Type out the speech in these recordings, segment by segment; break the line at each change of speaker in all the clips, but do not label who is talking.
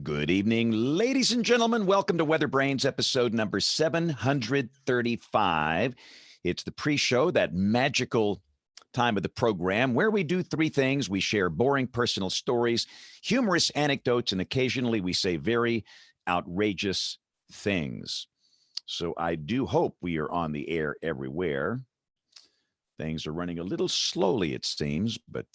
Good evening, ladies and gentlemen. Welcome to WeatherBrains episode number 735. It's the pre-show, that magical time of the program where we do three things. We share boring personal stories, humorous anecdotes, and occasionally we say very outrageous things. So I do hope we are on the air everywhere. Things are running a little slowly, it seems, but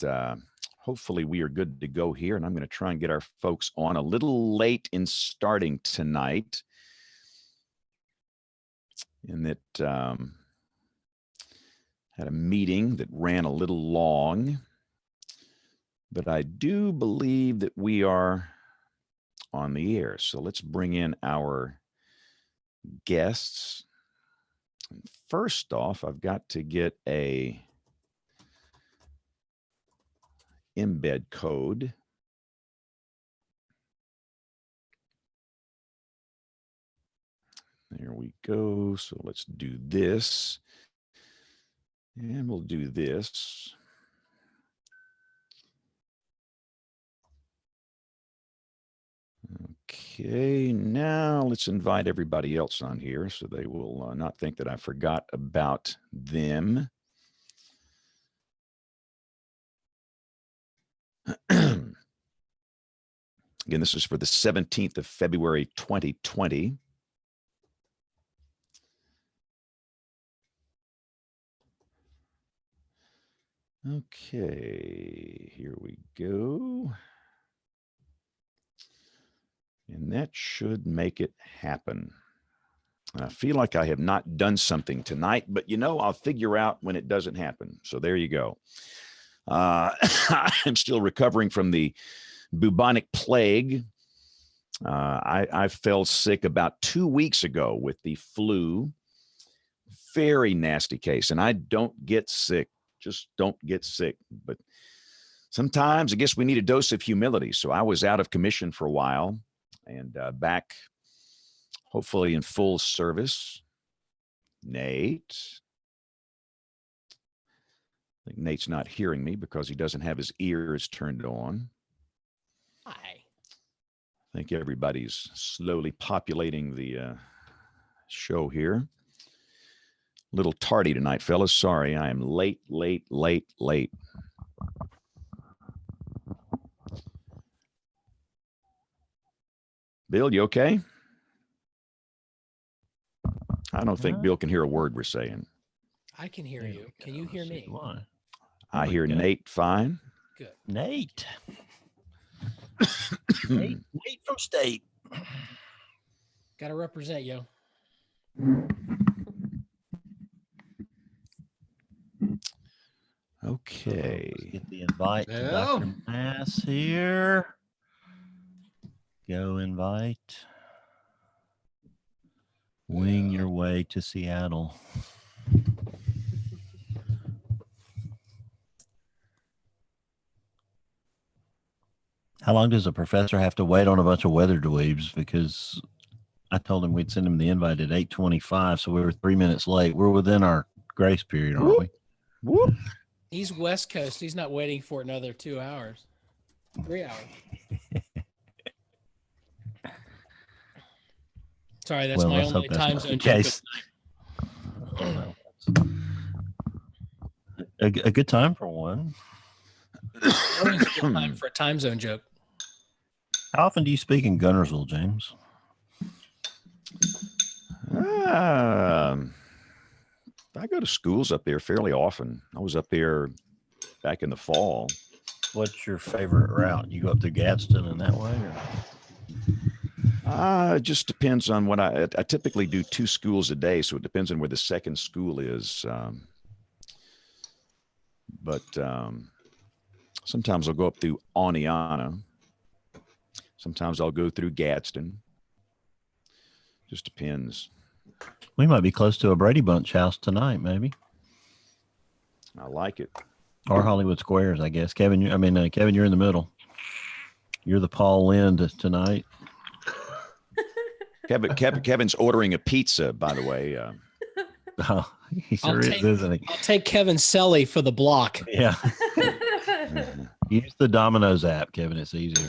hopefully we are good to go here. And I'm going to try and get our folks on a little late in starting tonight. In that had a meeting that ran a little long, but I do believe that we are on the air. So let's bring in our guests. First off, I've got to get a embed code. There we go. So let's do this. And we'll do this. Okay, now let's invite everybody else on here so they will not think that I forgot about them. Again, this is for the 17th of February, 2020. Okay, here we go. And that should make it happen. I feel like I have not done something tonight, but I'll figure out when it doesn't happen. So there you go. I'm still recovering from the bubonic plague. I fell sick about 2 weeks ago with the flu. Very nasty case. And I don't get sick. Just don't get sick. But sometimes I guess we need a dose of humility. So I was out of commission for a while and back hopefully in full service. Nate. I think Nate's not hearing me because he doesn't have his ears turned on.
Hi.
I think everybody's slowly populating the show here. A little tardy tonight, fellas. Sorry, I am late. Bill, you okay? I don't think Bill can hear a word we're saying.
I can hear you. Can you hear me?
I hear Nate fine.
Good.
Nate. Nate from State.
Got to represent, yo.
Okay.
Let's get the invite to Dr. Mass here. Go invite. Wing your way to Seattle. How long does a professor have to wait on a bunch of weather dweebs? Because I told him we'd send him the invite at 8:25, so we were 3 minutes late. We're within our grace period, aren't we?
Whoop.
He's West Coast. He's not waiting for another 2 hours. 3 hours. Sorry, that's my only time zone joke.
A good time for one.
Always a good time for a time zone joke.
How often do you speak in Gunnersville, James?
I go to schools up there fairly often. I was up there back in the fall.
What's your favorite route? You go up to Gadsden in that way?
It just depends on what I typically do 2 schools a day, so it depends on where the second school is. But sometimes I'll go up through Oneonta. Sometimes I'll go through Gadsden. Just depends.
We might be close to a Brady Bunch house tonight, maybe.
I like it.
Or Hollywood Squares, I guess. Kevin, you're in the middle. You're the Paul Lynde tonight.
Kevin's ordering a pizza, by the way.
Oh, he sure is, isn't he?
I'll take Kevin Selly for the block.
Yeah. Use the Domino's app, Kevin. It's easier.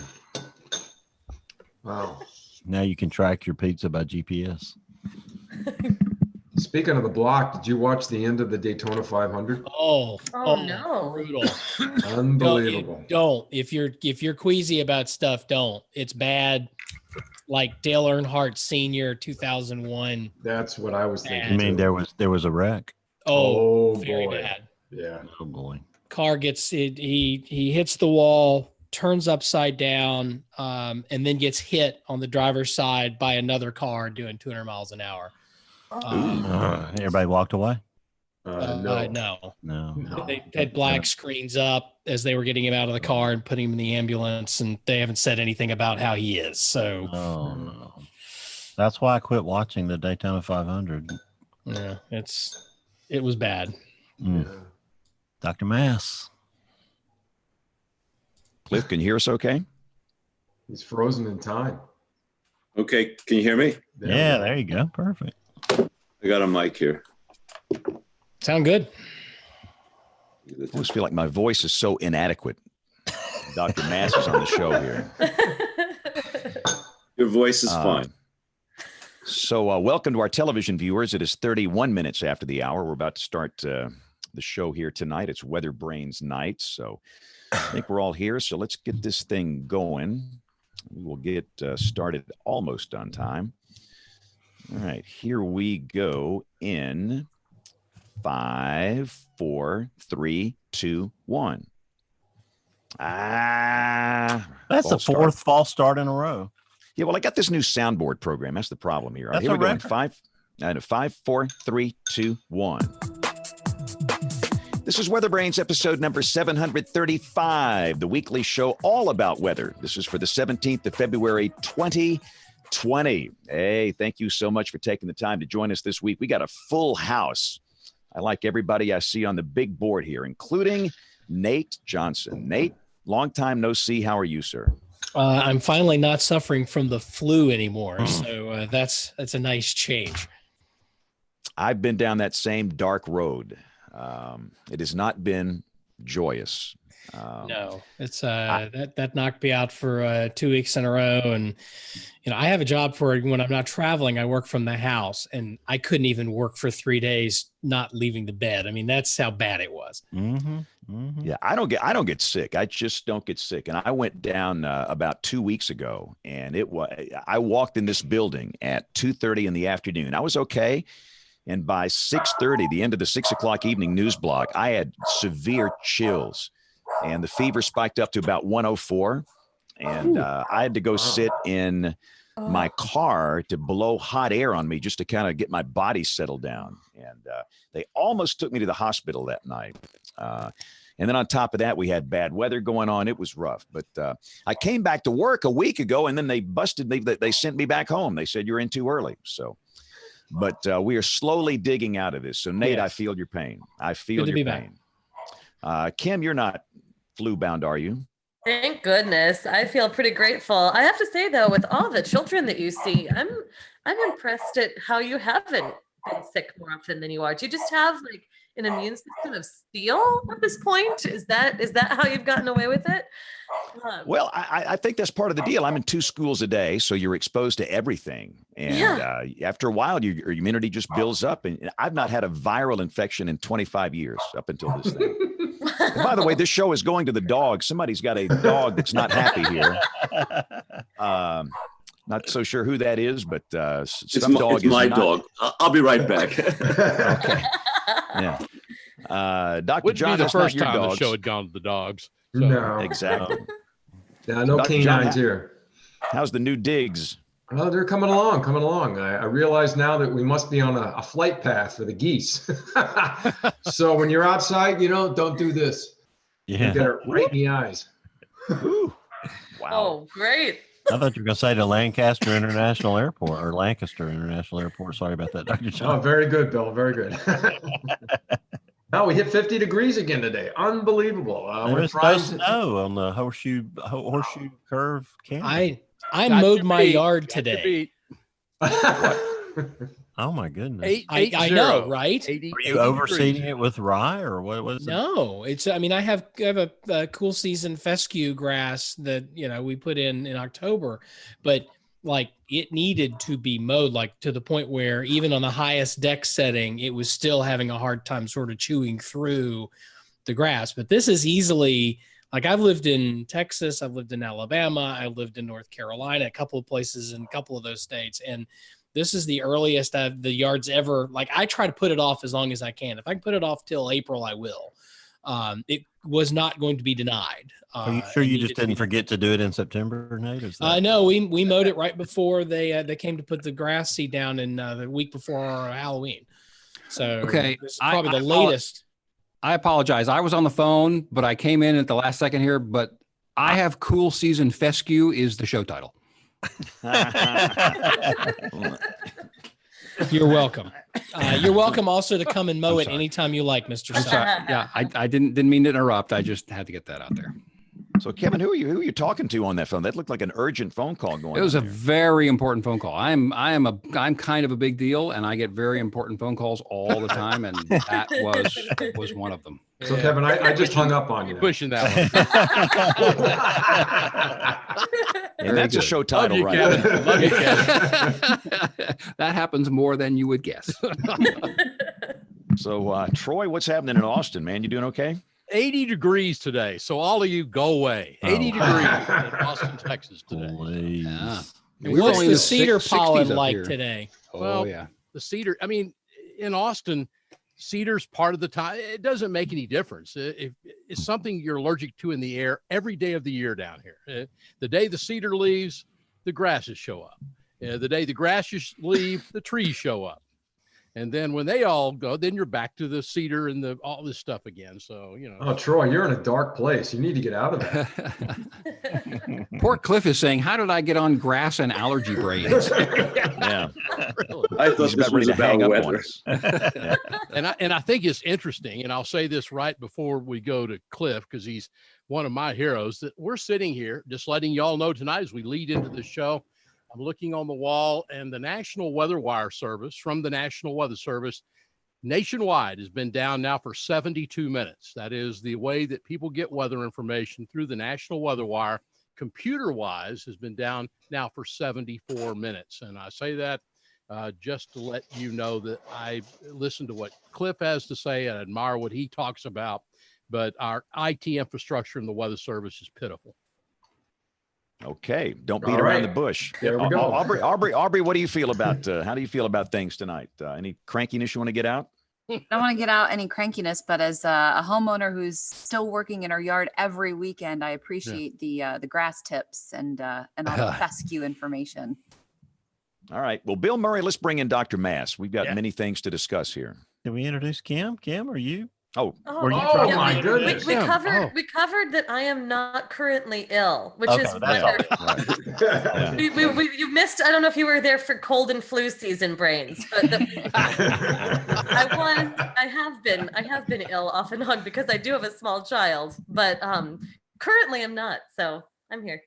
Wow.
Now you can track your pizza by GPS.
Speaking of the block, did you watch the end of the Daytona 500?
Oh
no.
brutal.
Unbelievable.
Don't. If you're queasy about stuff, don't. It's bad. Like Dale Earnhardt Sr. 2001.
That's what I was thinking.
You mean
too.
there was a wreck?
Oh,
very
boy.
bad.
Yeah.
Oh boy.
Car gets it. He hits the wall, turns upside down, and then gets hit on the driver's side by another car doing 200 miles an hour.
Everybody walked away?
No.
No.
They had black screens up as they were getting him out of the car and putting him in the ambulance, and they haven't said anything about how he is. So,
Oh no. That's why I quit watching the Daytona 500.
yeah, it was bad.
Mm.
Yeah.
Dr. Mass.
Cliff, can you hear us okay?
He's frozen in time.
Okay, can you hear me?
Yeah, there you go. Perfect.
I got a mic here.
Sound good?
I almost feel like my voice is so inadequate. Dr. Mass is on the show here.
Your voice is fine.
So welcome to our television viewers. It is 31 minutes after the hour. We're about to start the show here tonight. It's WeatherBrains night. So I think we're all here. So let's get this thing going. We will get started almost on time. All right, here we go in 5, 4, 3, 2, 1.
That's the
false start.
fourth false start in a row.
Yeah, well, I got this new soundboard program. That's the problem here. All right,
That's
here we
a
go in
record.
5, 4, 3, 2, 1. This is WeatherBrains episode number 735, the weekly show all about weather. This is for the 17th of February, 2020. Hey, thank you so much for taking the time to join us this week. We got a full house. I like everybody I see on the big board here, including Nate Johnson. Nate, long time no see. How are you, sir?
I'm finally not suffering from the flu anymore, so that's a nice change.
I've been down that same dark road. It has not been joyous.
No, it's that knocked me out for 2 weeks in a row, and I have a job for when I'm not traveling. I work from the house, and I couldn't even work for 3 days not leaving the bed. I mean, that's how bad it was.
Mm-hmm. Mm-hmm.
Yeah, I don't get sick. I just don't get sick. And I went down about 2 weeks ago, and I walked in this building at 2:30 in the afternoon. I was okay. And by 6:30, the end of the 6 o'clock evening news block, I had severe chills, and the fever spiked up to about 104. And I had to go sit in my car to blow hot air on me just to kind of get my body settled down. And they almost took me to the hospital that night. And then on top of that, we had bad weather going on. It was rough. But I came back to work a week ago, and then they busted me. They sent me back home. They said, you're in too early. So. But we are slowly digging out of this. So, Nate,
Yes.
I feel your pain. I feel your pain. Kim, you're not flu bound, are you?
Thank goodness. I feel pretty grateful. I have to say though, with all the children that you see, I'm impressed at how you haven't been sick more often than you are. Do you just have like an immune system of steel at this point? Is that how you've gotten away with it?
Well, I think that's part of the deal. I'm in 2 schools a day, so you're exposed to everything. And after a while, your immunity just builds up. And I've not had a viral infection in 25 years up until this thing. And by the way, this show is going to the dog. Somebody's got a dog that's not happy here. Not so sure who that is, but
It's my dog. I'll be right back.
Okay. Yeah. Dr.
Wouldn't
John,
be the
that's not
first
your
time the
dogs.
show had gone to the dogs. So.
No.
Exactly.
Yeah, no
Dr. John,
canines here.
How's the new digs?
Well, they're coming along. I realize now that we must be on a flight path for the geese. So when you're outside, don't do this. You
Yeah.
get it right in the eyes.
Ooh. Wow.
Oh, great.
I thought you were going to say to Lancaster International Airport or Lancaster International Airport. Sorry about that, Dr.
Oh,
John.
very good, Bill. Very good. Oh, we hit 50 degrees again today. Unbelievable.
There's no snow on the horseshoe curve canyon.
I
Got
mowed
your
my
beat.
yard
Got your
today.
beat.
Oh my goodness.
I know, right?
Are you overseeding it with rye or what was it?
No, it's, I mean, I have a cool season fescue grass that, we put in October, but like it needed to be mowed, like to the point where even on the highest deck setting, it was still having a hard time sort of chewing through the grass. But this is easily, like, I've lived in Texas, I've lived in Alabama, I've lived in North Carolina, a couple of places in a couple of those states. And this is the earliest the yard's ever, like, I try to put it off as long as I can. If I can put it off till April, I will. It was not going to be be
Are you sure you just didn't forget to do it in September, Nate?
No, we mowed it right before they came to put the grass seed down in the week before Halloween. So
okay,
this is probably the latest.
I apologize. I was on the phone, but I came in at the last second here. But I have cool season fescue is the show title.
You're welcome. You're welcome also to come and mow it anytime you like, Mr.
I'm sorry. Yeah, I didn't mean to interrupt. I just had to get that out there.
So, Kevin, who are you talking to on that phone? That looked like an urgent phone call going on.
It was a very important phone call. I'm kind of a big deal, and I get very important phone calls all the time, and that was one of them.
So, Kevin, I just hung up on you.
Pushing that one.
And that's a show title, right?
Love you, Kevin.
That happens more than you would guess.
So, Troy, what's happening in Austin, man? You doing okay?
80 degrees today. So all of you go away. 80 degrees in Austin, Texas today.
Yeah.
What's the cedar
60s
pollen
up
like
here
today?
Well,
yeah.
The cedar, I mean, in Austin, cedar's part of the time. It doesn't make any difference. If it's something you're allergic to in the air every day of the year down here. The day the cedar leaves, the grasses show up. The day the grasses leave, the trees show up. And then when they all go, then you're back to the cedar and all this stuff again. So,
Oh, Troy, you're in a dark place. You need to get out of that.
Poor Cliff is saying, how did I get on grass and allergy brains?
Yeah.
Really.
I thought this was about weather.
Yeah.
And I think it's interesting, and I'll say this right before we go to Cliff, because he's one of my heroes, that we're sitting here just letting y'all know tonight as we lead into the show. I'm looking on the wall, and the National Weather Wire Service from the National Weather Service nationwide has been down now for 72 minutes. That is the way that people get weather information through the National Weather Wire. Computer-wise has been down now for 74 minutes. And I say that just to let you know that I listen to what Cliff has to say and admire what he talks about. But our IT infrastructure in the Weather Service is pitiful.
Okay, don't beat
All
around
right.
the bush.
There we go.
Aubrey, what do you feel about? How do you feel about things tonight? Any crankiness you want to get out?
I don't want to get out any crankiness, but as a homeowner who's still working in our yard every weekend, I appreciate the grass tips and all the fescue information.
All right. Well, Bill Murray, let's bring in Dr. Mass. We've got many things to discuss here.
Can we introduce Kim? Kim, are you?
Oh,
my goodness.
We covered that I am not currently ill, which is
that's
wonderful.
Yeah.
You missed. I don't know if you were there for cold and flu season, brains, but I have been ill off and on because I do have a small child, but currently I'm not. So I'm here.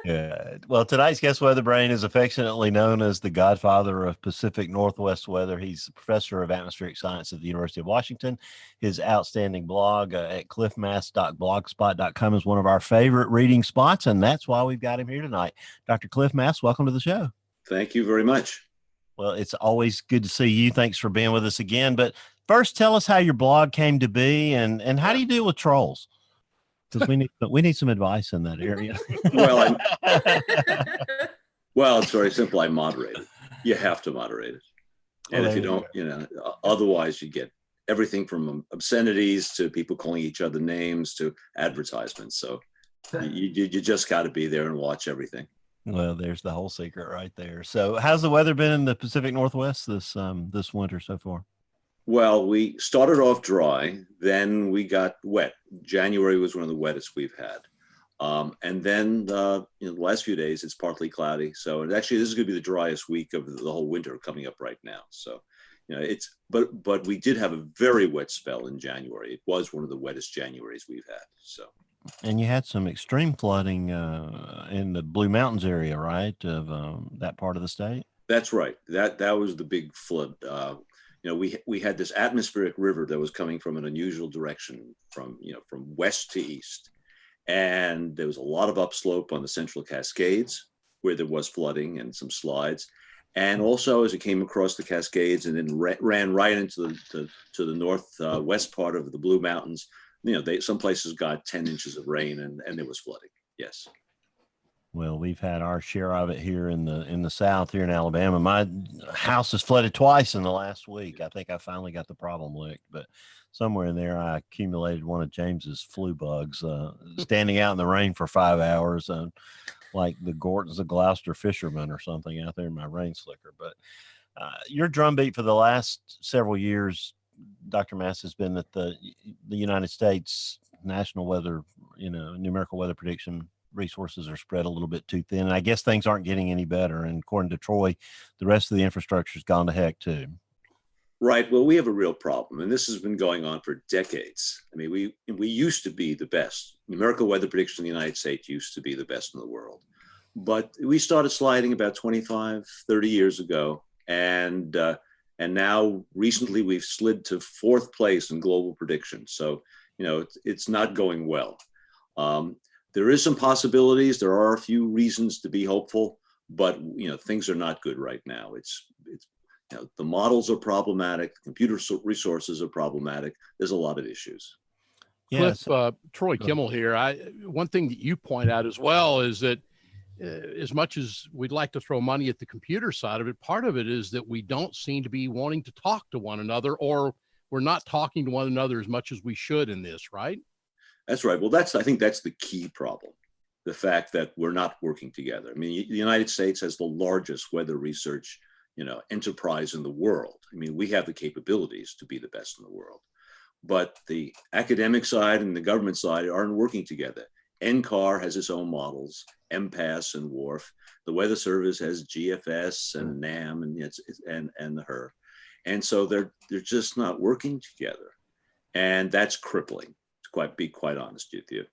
Yeah. Well, tonight's guest weather brain is affectionately known as the godfather of Pacific Northwest weather. He's a professor of atmospheric science at the University of Washington. His outstanding blog at cliffmass.blogspot.com is one of our favorite reading spots, and that's why we've got him here tonight. Dr. Cliff Mass, welcome to the show.
Thank you very much.
Well, it's always good to see you. Thanks for being with us again. But first, tell us how your blog came to be, and how do you deal with trolls? Because we need some advice in that area.
Well, it's very simple. I moderate it. You have to moderate it. And if you don't, otherwise you get everything from obscenities to people calling each other names to advertisements. So you just got to be there and watch everything.
Well, there's the whole secret right there. So how's the weather been in the Pacific Northwest this winter so far?
Well, we started off dry, then we got wet. January was one of the wettest we've had. And then the last few days, it's partly cloudy. So actually, this is going to be the driest week of the whole winter coming up right now. So, but we did have a very wet spell in January. It was one of the wettest Januaries we've had. So.
And you had some extreme flooding in the Blue Mountains area, right, of that part of the state?
That's right. That was the big flood. We had this atmospheric river that was coming from an unusual direction from west to east. And there was a lot of upslope on the Central Cascades where there was flooding and some slides. And also as it came across the Cascades and then ran right into the northwest part of the Blue Mountains, some places got 10 inches of rain and there was flooding. Yes.
Well, we've had our share of it here in the South, here in Alabama. My house is flooded twice in the last week. I think I finally got the problem licked, but somewhere in there, I accumulated one of James's flu bugs, standing out in the rain for 5 hours, like the Gortons of Gloucester fishermen or something out there in my rain slicker. But your drumbeat for the last several years, Dr. Mass, has been that the United States national weather, numerical weather prediction resources are spread a little bit too thin. And I guess things aren't getting any better. And according to Troy, the rest of the infrastructure has gone to heck too.
Right. Well, we have a real problem, and this has been going on for decades. I mean, we used to be the best. Numerical weather predictions in the United States used to be the best in the world. But we started sliding about 25, 30 years ago. And now recently we've slid to 4th place in global predictions. So, it's not going well. There is some possibilities. There are a few reasons to be hopeful, but things are not good right now. It's the models are problematic. The computer resources are problematic. There's a lot of issues.
Cliff, Troy Kimmel here. One thing that you point out as well is that as much as we'd like to throw money at the computer side of it, part of it is that we don't seem to be wanting to talk to one another, or we're not talking to one another as much as we should in this, right?
That's right. Well, I think that's the key problem. The fact that we're not working together. I mean, the United States has the largest weather research, enterprise in the world. I mean, we have the capabilities to be the best in the world, but the academic side and the government side aren't working together. NCAR has its own models, MPAS and WRF. The Weather Service has GFS and NAM and the HER. And so they're just not working together. And that's crippling, to be quite honest with you.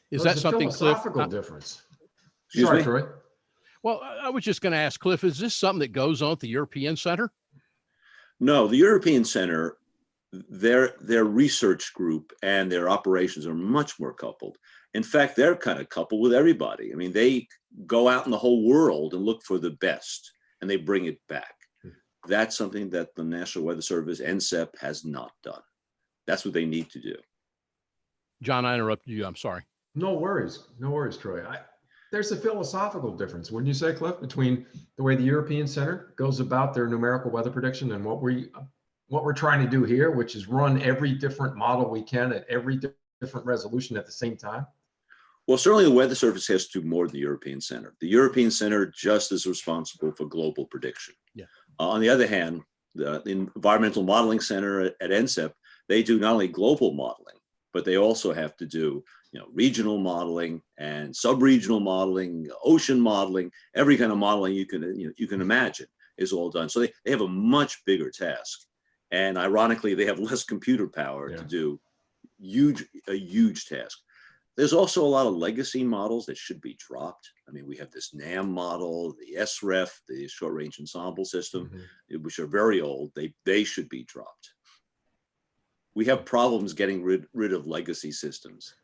Is that something, Cliff?
Philosophical difference.
Excuse
Sorry,
me?
Troy.
Well, I was just going to ask Cliff, is this something that goes on at the European Center?
No, the European Center, their research group and their operations are much more coupled. In fact, they're kind of coupled with everybody. I mean, they go out in the whole world and look for the best, and they bring it back. That's something that the National Weather Service, NCEP, has not done. That's what they need to do.
John, I interrupted you. I'm sorry.
No worries, Troy. There's a philosophical difference, wouldn't you say, Cliff, between the way the European Center goes about their numerical weather prediction and what we're trying to do here, which is run every different model we can at every different resolution at the same time?
Well, certainly the Weather Service has to do more than the European Center. The European Center just is responsible for global prediction.
Yeah.
On the other hand, the Environmental Modeling Center at NCEP, they do not only global modeling, but they also have to do regional modeling and sub-regional modeling, ocean modeling, every kind of modeling you can imagine is all done. So they have a much bigger task. And ironically, they have less computer power to do a huge task. There's also a lot of legacy models that should be dropped. I mean, we have this NAM model, the SREF, the Short Range Ensemble System, which are very old. They should be dropped. We have problems getting rid of legacy systems.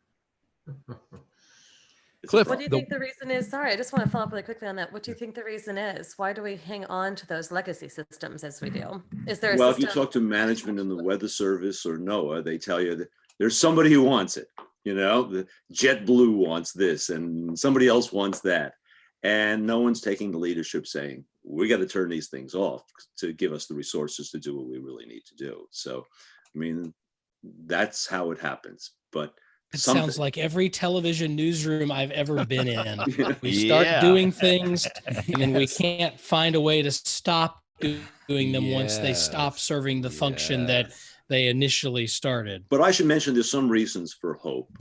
Cliff,
what do you think the reason is? Sorry, I just want to follow up really quickly on that. What do you think the reason is? Why do we hang on to those legacy systems as we do? Is there a
well,
system?
If you talk to management in the Weather Service or NOAA, they tell you that there's somebody who wants it. The JetBlue wants this and somebody else wants that. And no one's taking the leadership saying, we got to turn these things off to give us the resources to do what we really need to do. So, I mean, that's how it happens. But
it sounds like every television newsroom I've ever been in. We start doing things and then we can't find a way to stop doing them once they stop serving the function that they initially started.
But I should mention there's some reasons for hope.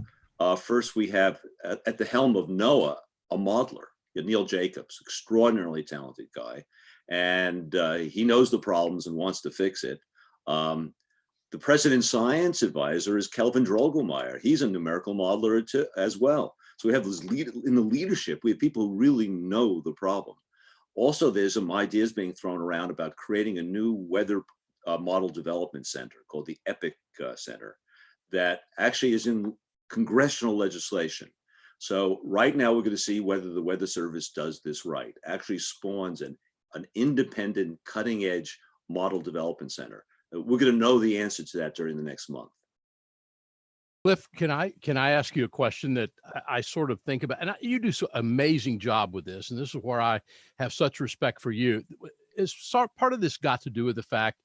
First, we have at the helm of NOAA, a modeler, Neil Jacobs, extraordinarily talented guy. And he knows the problems and wants to fix it. The president's science advisor is Kelvin Drogelmeyer. He's a numerical modeler as well. So we have this in the leadership, we have people who really know the problem. Also, there's some ideas being thrown around about creating a new weather model development center called the EPIC Center that actually is in congressional legislation. So right now we're going to see whether the Weather Service does this right, actually spawns an independent cutting edge model development center. We're going to know the answer to that during the next month.
Cliff, can I ask you a question that I sort of think about? And you do an amazing job with this, and this is where I have such respect for you. Is part of this got to do with the fact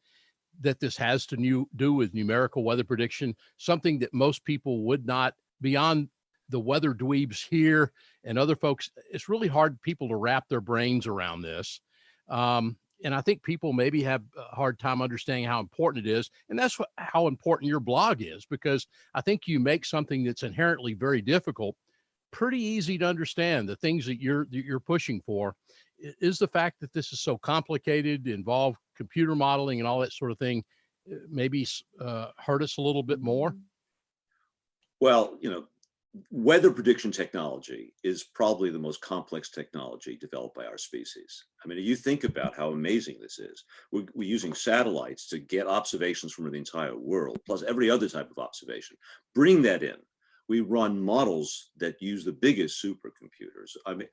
that this has to do with numerical weather prediction, something that most people would not, beyond the weather dweebs here and other folks, it's really hard people to wrap their brains around this. And I think people maybe have a hard time understanding how important it is. And that's how important your blog is, because I think you make something that's inherently very difficult pretty easy to understand. The things that you're pushing for is the fact that this is so complicated, involve computer modeling and all that sort of thing, maybe hurt us a little bit more.
Well, weather prediction technology is probably the most complex technology developed by our species. I mean, you think about how amazing this is. We're using satellites to get observations from the entire world, plus every other type of observation. Bring that in. We run models that use the biggest supercomputers. I mean,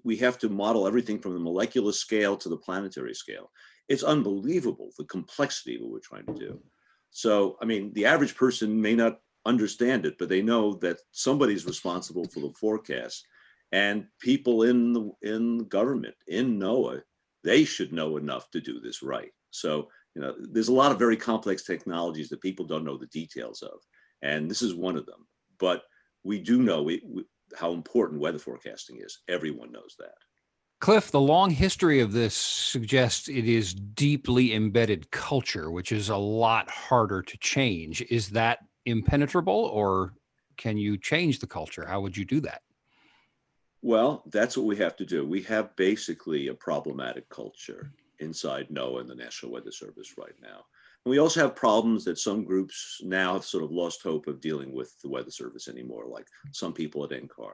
we have to model everything from the molecular scale to the planetary scale. It's unbelievable, the complexity of what we're trying to do. So, I mean, the average person may not understand it, but they know that somebody's responsible for the forecast, and people in the government, in NOAA, they should know enough to do this right. So, there's a lot of very complex technologies that people don't know the details of, and this is one of them. But we do know how important weather forecasting is. Everyone knows that.
Cliff, the long history of this suggests it is deeply embedded culture, which is a lot harder to change. Is that impenetrable, or can you change the culture? How would you do that?
Well, that's what we have to do. We have basically a problematic culture inside NOAA and the National Weather Service right now. And we also have problems that some groups now have sort of lost hope of dealing with the Weather Service anymore, like some people at NCAR.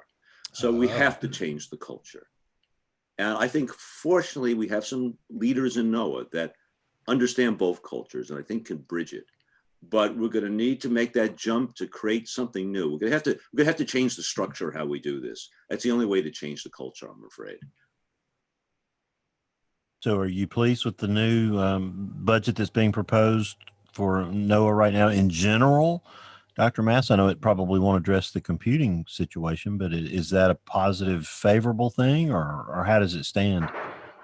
So we have to change the culture. And I think, fortunately, we have some leaders in NOAA that understand both cultures and I think can bridge it. But we're going to need to make that jump to create something new. We're going to have to change the structure of how we do this. That's the only way to change the culture, I'm afraid.
So are you pleased with the new budget that's being proposed for NOAA right now in general? Dr. Mass, I know it probably won't address the computing situation, but is that a positive, favorable thing, or how does it stand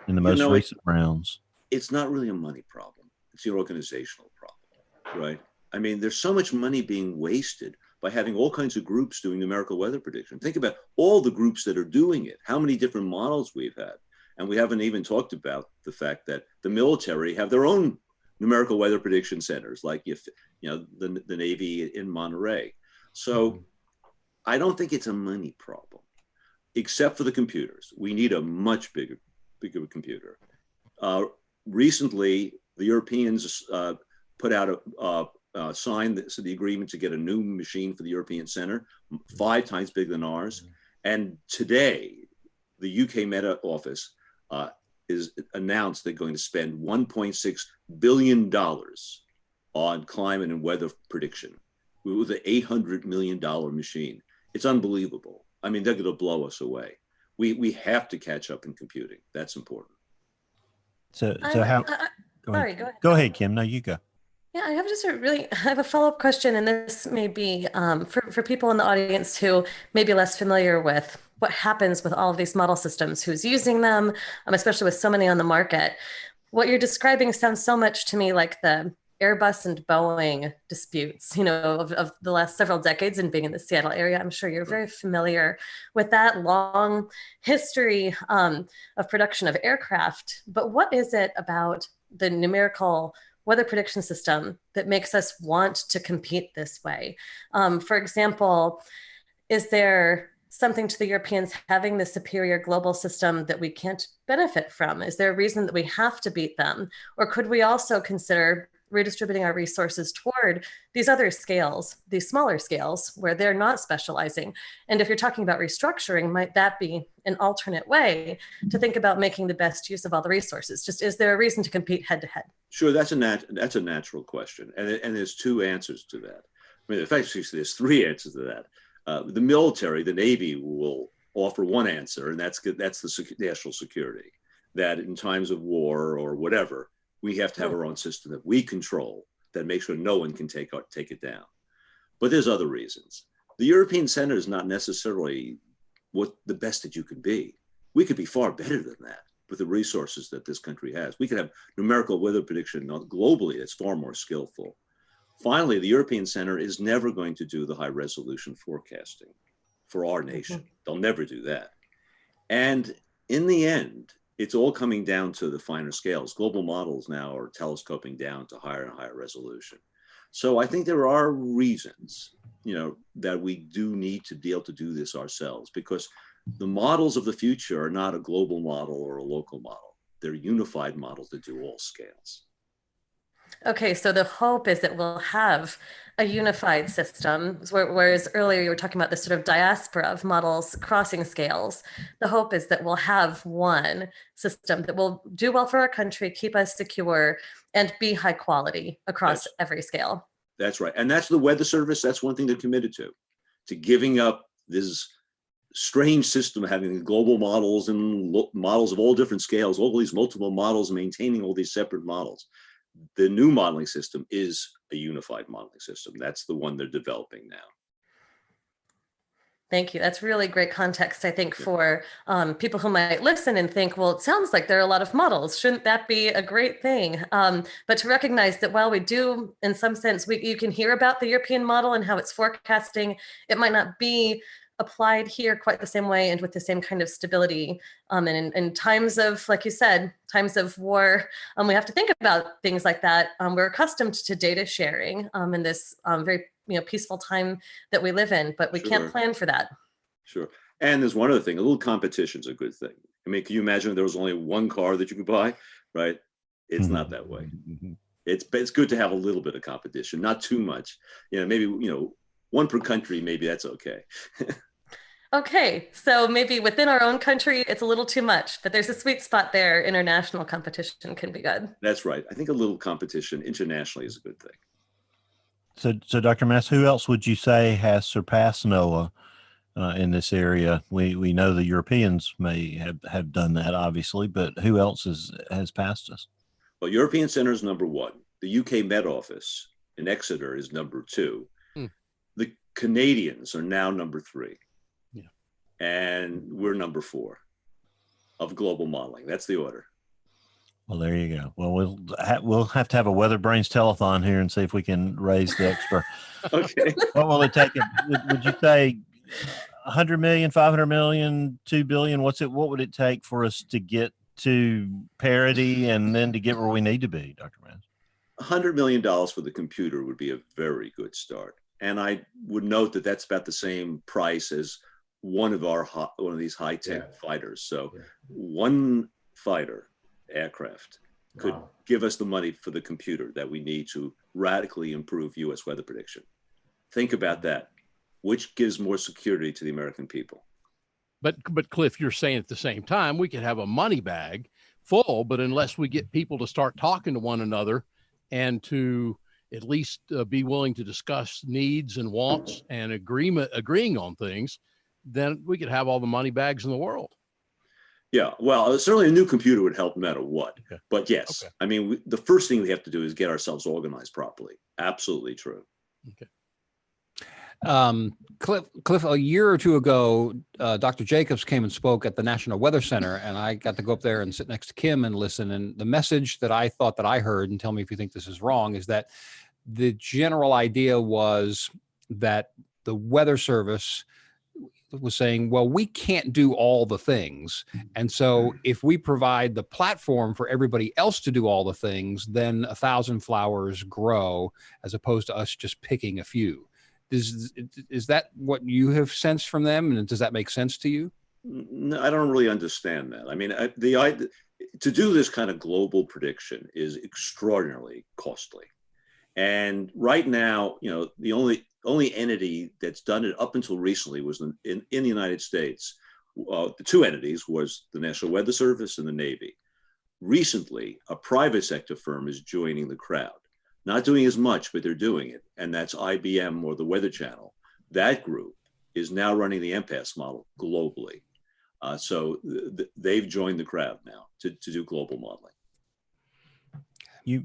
in the most recent rounds?
It's not really a money problem. It's an organizational problem, right? I mean, there's so much money being wasted by having all kinds of groups doing numerical weather prediction. Think about all the groups that are doing it, how many different models we've had. And we haven't even talked about the fact that the military have their own numerical weather prediction centers, like the Navy in Monterey. So I don't think it's a money problem, except for the computers. We need a much bigger computer. Recently, the Europeans put out signed the agreement to get a new machine for the European Center, 5 times bigger than ours. And today, the UK Met Office is announced they're going to spend $1.6 billion on climate and weather prediction with an $800 million machine. It's unbelievable. I mean, they're going to blow us away. We have to catch up in computing. That's important.
So how? Go ahead, Kim. No, you go.
Yeah, I have a follow-up question, and this may be for people in the audience who may be less familiar with what happens with all of these model systems, who's using them, especially with so many on the market. What you're describing sounds so much to me like the Airbus and Boeing disputes, of the last several decades, and being in the Seattle area. I'm sure you're very familiar with that long history of production of aircraft. But what is it about the numerical weather prediction system that makes us want to compete this way? For example, is there something to the Europeans having the superior global system that we can't benefit from? Is there a reason that we have to beat them? Or could we also consider redistributing our resources toward these other scales, these smaller scales where they're not specializing. And if you're talking about restructuring, might that be an alternate way to think about making the best use of all the resources? Just, is there a reason to compete head to head?
Sure, that's a natural question, and there's two answers to that. I mean, in fact, there's three answers to that. The military, the Navy, will offer one answer, and that's the national security. That in times of war or whatever, we have to have our own system that we control that makes sure no one can take it down. But there's other reasons. The European Center is not necessarily what the best that you could be. We could be far better than that with the resources that this country has. We could have numerical weather prediction globally that's far more skillful. Finally, the European Center is never going to do the high resolution forecasting for our nation. They'll never do that. And in the end, it's all coming down to the finer scales. Global models now are telescoping down to higher and higher resolution. So I think there are reasons, that we do need to be able to do this ourselves, because the models of the future are not a global model or a local model. They're unified models that do all scales.
Okay, so the hope is that we'll have a unified system, whereas earlier you were talking about this sort of diaspora of models crossing scales. The hope is that we'll have one system that will do well for our country, keep us secure, and be high quality across every scale. That's
right. And that's the Weather Service. That's one thing they're committed to giving up this strange system of having global models and models of all different scales, all these multiple models, maintaining all these separate models. The new modeling system is a unified modeling system. That's the one they're developing now.
Thank you. That's really great context, I think, for people who might listen and think, well, it sounds like there are a lot of models. Shouldn't that be a great thing? But to recognize that while we do, in some sense, you can hear about the European model and how it's forecasting, it might not be applied here quite the same way and with the same kind of stability. And in times of, like you said, times of war, we have to think about things like that. We're accustomed to data sharing in this very peaceful time that we live in, but we can't plan for that.
Sure. And there's one other thing, a little competition is a good thing. I mean, can you imagine if there was only one car that you could buy, right? It's not that way. It's good to have a little bit of competition, not too much. Maybe, one per country, maybe that's okay.
Okay, so maybe within our own country, it's a little too much, but there's a sweet spot there. International competition can be good.
That's right. I think a little competition internationally is a good thing.
So Dr. Mass, who else would you say has surpassed NOAA in this area? We know the Europeans may have done that, obviously, but who else has passed us?
Well, European Center is number one. The UK Met Office in Exeter is number two. The Canadians are now number three. And we're number four of global modeling. That's the order.
Well, there you go. Well, we'll have to have a WeatherBrains telethon here and see if we can raise the extra.
Okay.
What will it take? Would you say 100 million, 500 million, 2 billion? What would it take for us to get to parity and then to get where we need to be, Dr. Mans?
$100 million for the computer would be a very good start. And I would note that that's about the same price as one of these high-tech fighters. So one fighter aircraft could give us the money for the computer that we need to radically improve U.S. weather prediction. Think about that. Which gives more security to the American people?
But Cliff, you're saying at the same time, we could have a money bag full, but unless we get people to start talking to one another and to at least be willing to discuss needs and wants and agreeing on things, then we could have all the money bags in the world.
Yeah, well, certainly a new computer would help no matter what.
Okay.
But yes, I mean, the first thing we have to do is get ourselves organized properly. Absolutely true.
Okay.
Cliff, a year or two ago, Dr. Jacobs came and spoke at the National Weather Center, and I got to go up there and sit next to Kim and listen. And the message that I thought that I heard, and tell me if you think this is wrong, is that the general idea was that the Weather Service was saying, well, we can't do all the things. And so if we provide the platform for everybody else to do all the things, then 1,000 flowers grow as opposed to us just picking a few. Is that what you have sensed from them? And does that make sense to you?
No, I don't really understand that. I mean, to do this kind of global prediction is extraordinarily costly. And right now, the only entity that's done it up until recently was in the United States. The two entities was the National Weather Service and the Navy. Recently, a private sector firm is joining the crowd. Not doing as much, but they're doing it. And that's IBM, or the Weather Channel. That group is now running the MPAS model globally. So they've joined the crowd now to do global modeling.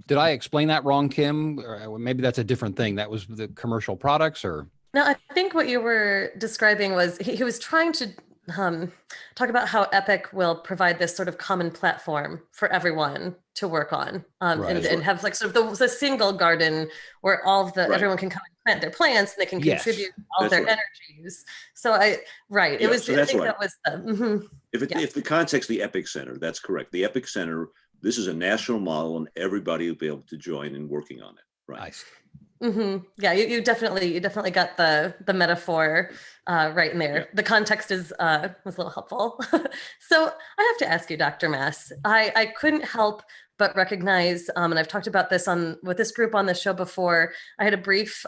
Did I explain that wrong, Kim? Or maybe that's a different thing. That was the commercial products, or?
No, I think what you were describing was he was trying to talk about how Epic will provide this sort of common platform for everyone to work on, and have like sort of the single garden where all of the everyone can come and plant their plants and they can contribute all their energies. So it was. So I think that was the.
If the context of the Epic Center, that's correct. The Epic Center. This is a national model, and everybody will be able to join in working on it. Right.
Nice.
Mm-hmm. Yeah, you definitely got the metaphor right in there. Yeah. The context was a little helpful. So I have to ask you, Dr. Mass, I couldn't help but recognize, and I've talked about this with this group on the show before. I had a brief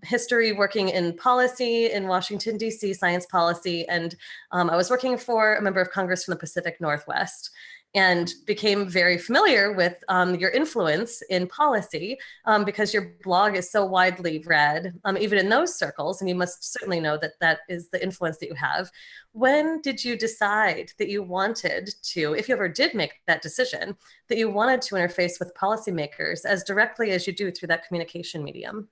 history working in policy in Washington, D.C., science policy, and I was working for a member of Congress from the Pacific Northwest, and became very familiar with your influence in policy because your blog is so widely read, even in those circles, and you must certainly know that is the influence that you have. When did you decide that you wanted to, if you ever did make that decision, that you wanted to interface with policymakers as directly as you do through that communication medium?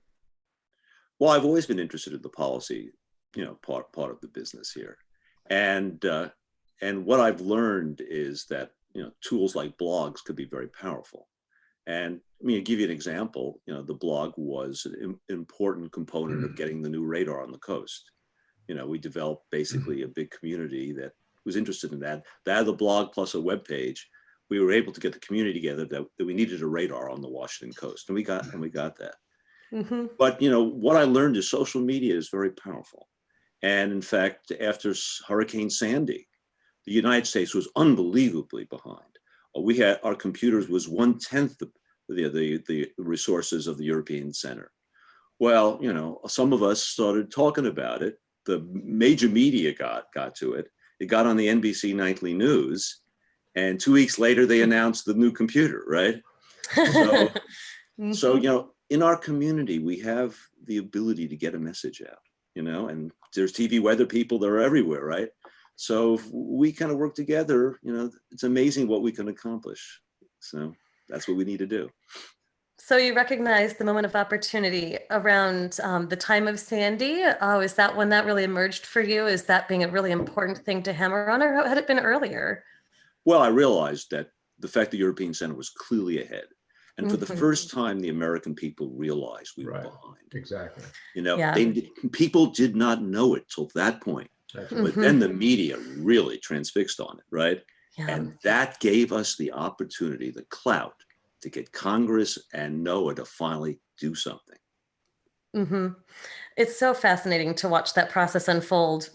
Well, I've always been interested in the policy, part of the business here. And what I've learned is that tools like blogs could be very powerful. And to give you an example, the blog was an important component of getting the new radar on the coast. We developed basically a big community that was interested in that. That the blog plus a web page, we were able to get the community together that we needed a radar on the Washington coast, and we got that. Mm-hmm. But what I learned is social media is very powerful. And in fact, after Hurricane Sandy, the United States was unbelievably behind. We had our computers was 1/10 the resources of the European Center. Well, some of us started talking about it. The major media got to it. It got on the NBC Nightly News, and 2 weeks later they announced the new computer. Right. So, so in our community we have the ability to get a message out. And there's TV weather people that are everywhere. Right. So if we kind of work together, it's amazing what we can accomplish. So that's what we need to do.
So you recognize the moment of opportunity around the time of Sandy. Is that when that really emerged for you? Is that being a really important thing to hammer on, or had it been earlier?
Well, I realized that the fact the European Center was clearly ahead. And for the first time, the American people realized we were behind.
Exactly.
People did not know it till that point. But then the media really transfixed on it, right? Yeah. And that gave us the opportunity, the clout, to get Congress and NOAA to finally do something.
Mm-hmm. It's so fascinating to watch that process unfold.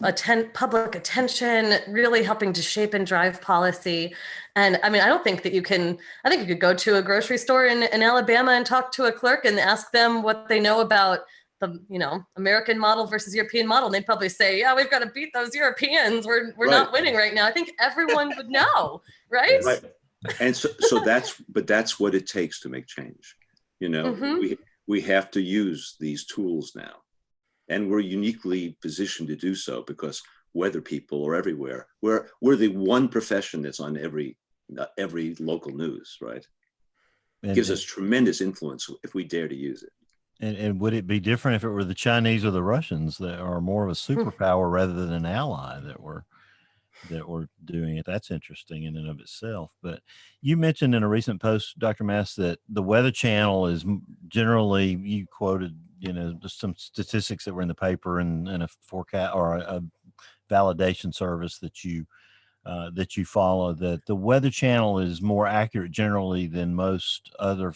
Public attention, really helping to shape and drive policy. And I don't think that I think you could go to a grocery store in Alabama and talk to a clerk and ask them what they know about the American model versus European model, and they'd probably say, yeah, we've got to beat those Europeans. We're not winning right now. I think everyone would know, right? Right.
And so that's what it takes to make change. We have to use these tools now, and we're uniquely positioned to do so because weather people are everywhere. We're the one profession that's on every local news, right? It gives us tremendous influence if we dare to use it.
And would it be different if it were the Chinese or the Russians that are more of a superpower rather than an ally that were doing it? That's interesting in and of itself. But you mentioned in a recent post, Dr. Mass, that the Weather Channel is generally, you quoted, just some statistics that were in the paper and a forecast or a validation service that you follow, that the Weather Channel is more accurate generally than most other,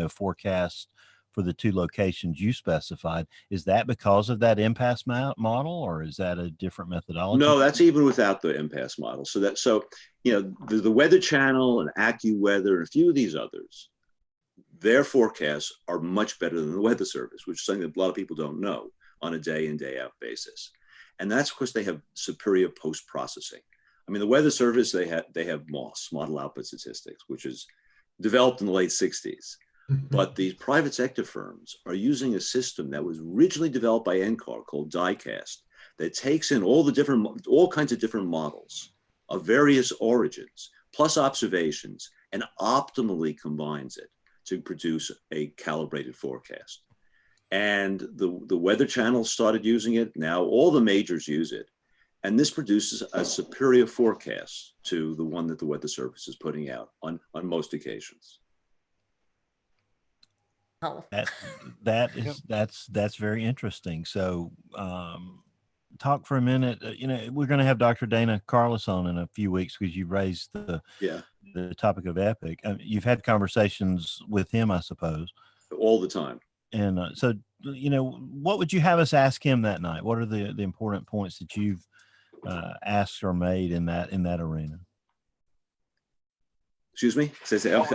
forecasts for the two locations you specified. Is that because of that impasse model, or is that a different methodology?
No, that's even without the impasse model. So the Weather Channel and AccuWeather and a few of these others, their forecasts are much better than the Weather Service, which is something that a lot of people don't know on a day in, day out basis. And that's because they have superior post-processing. I mean, the Weather Service, they have MOS, Model Output Statistics, which is developed in the late 60s. But these private sector firms are using a system that was originally developed by NCAR called diecast that takes in all kinds of different models of various origins, plus observations, and optimally combines it to produce a calibrated forecast. And the Weather Channel started using it. Now all the majors use it. And this produces a superior forecast to the one that the Weather Service is putting out on most occasions.
Oh,
That's very interesting. So talk for a minute. We're going to have Dr. Dana Carlos on in a few weeks because you raised the topic of EPIC. You've had conversations with him, I suppose,
all the time.
And so, what would you have us ask him that night? What are the important points that you've asked or made in that arena?
Excuse me?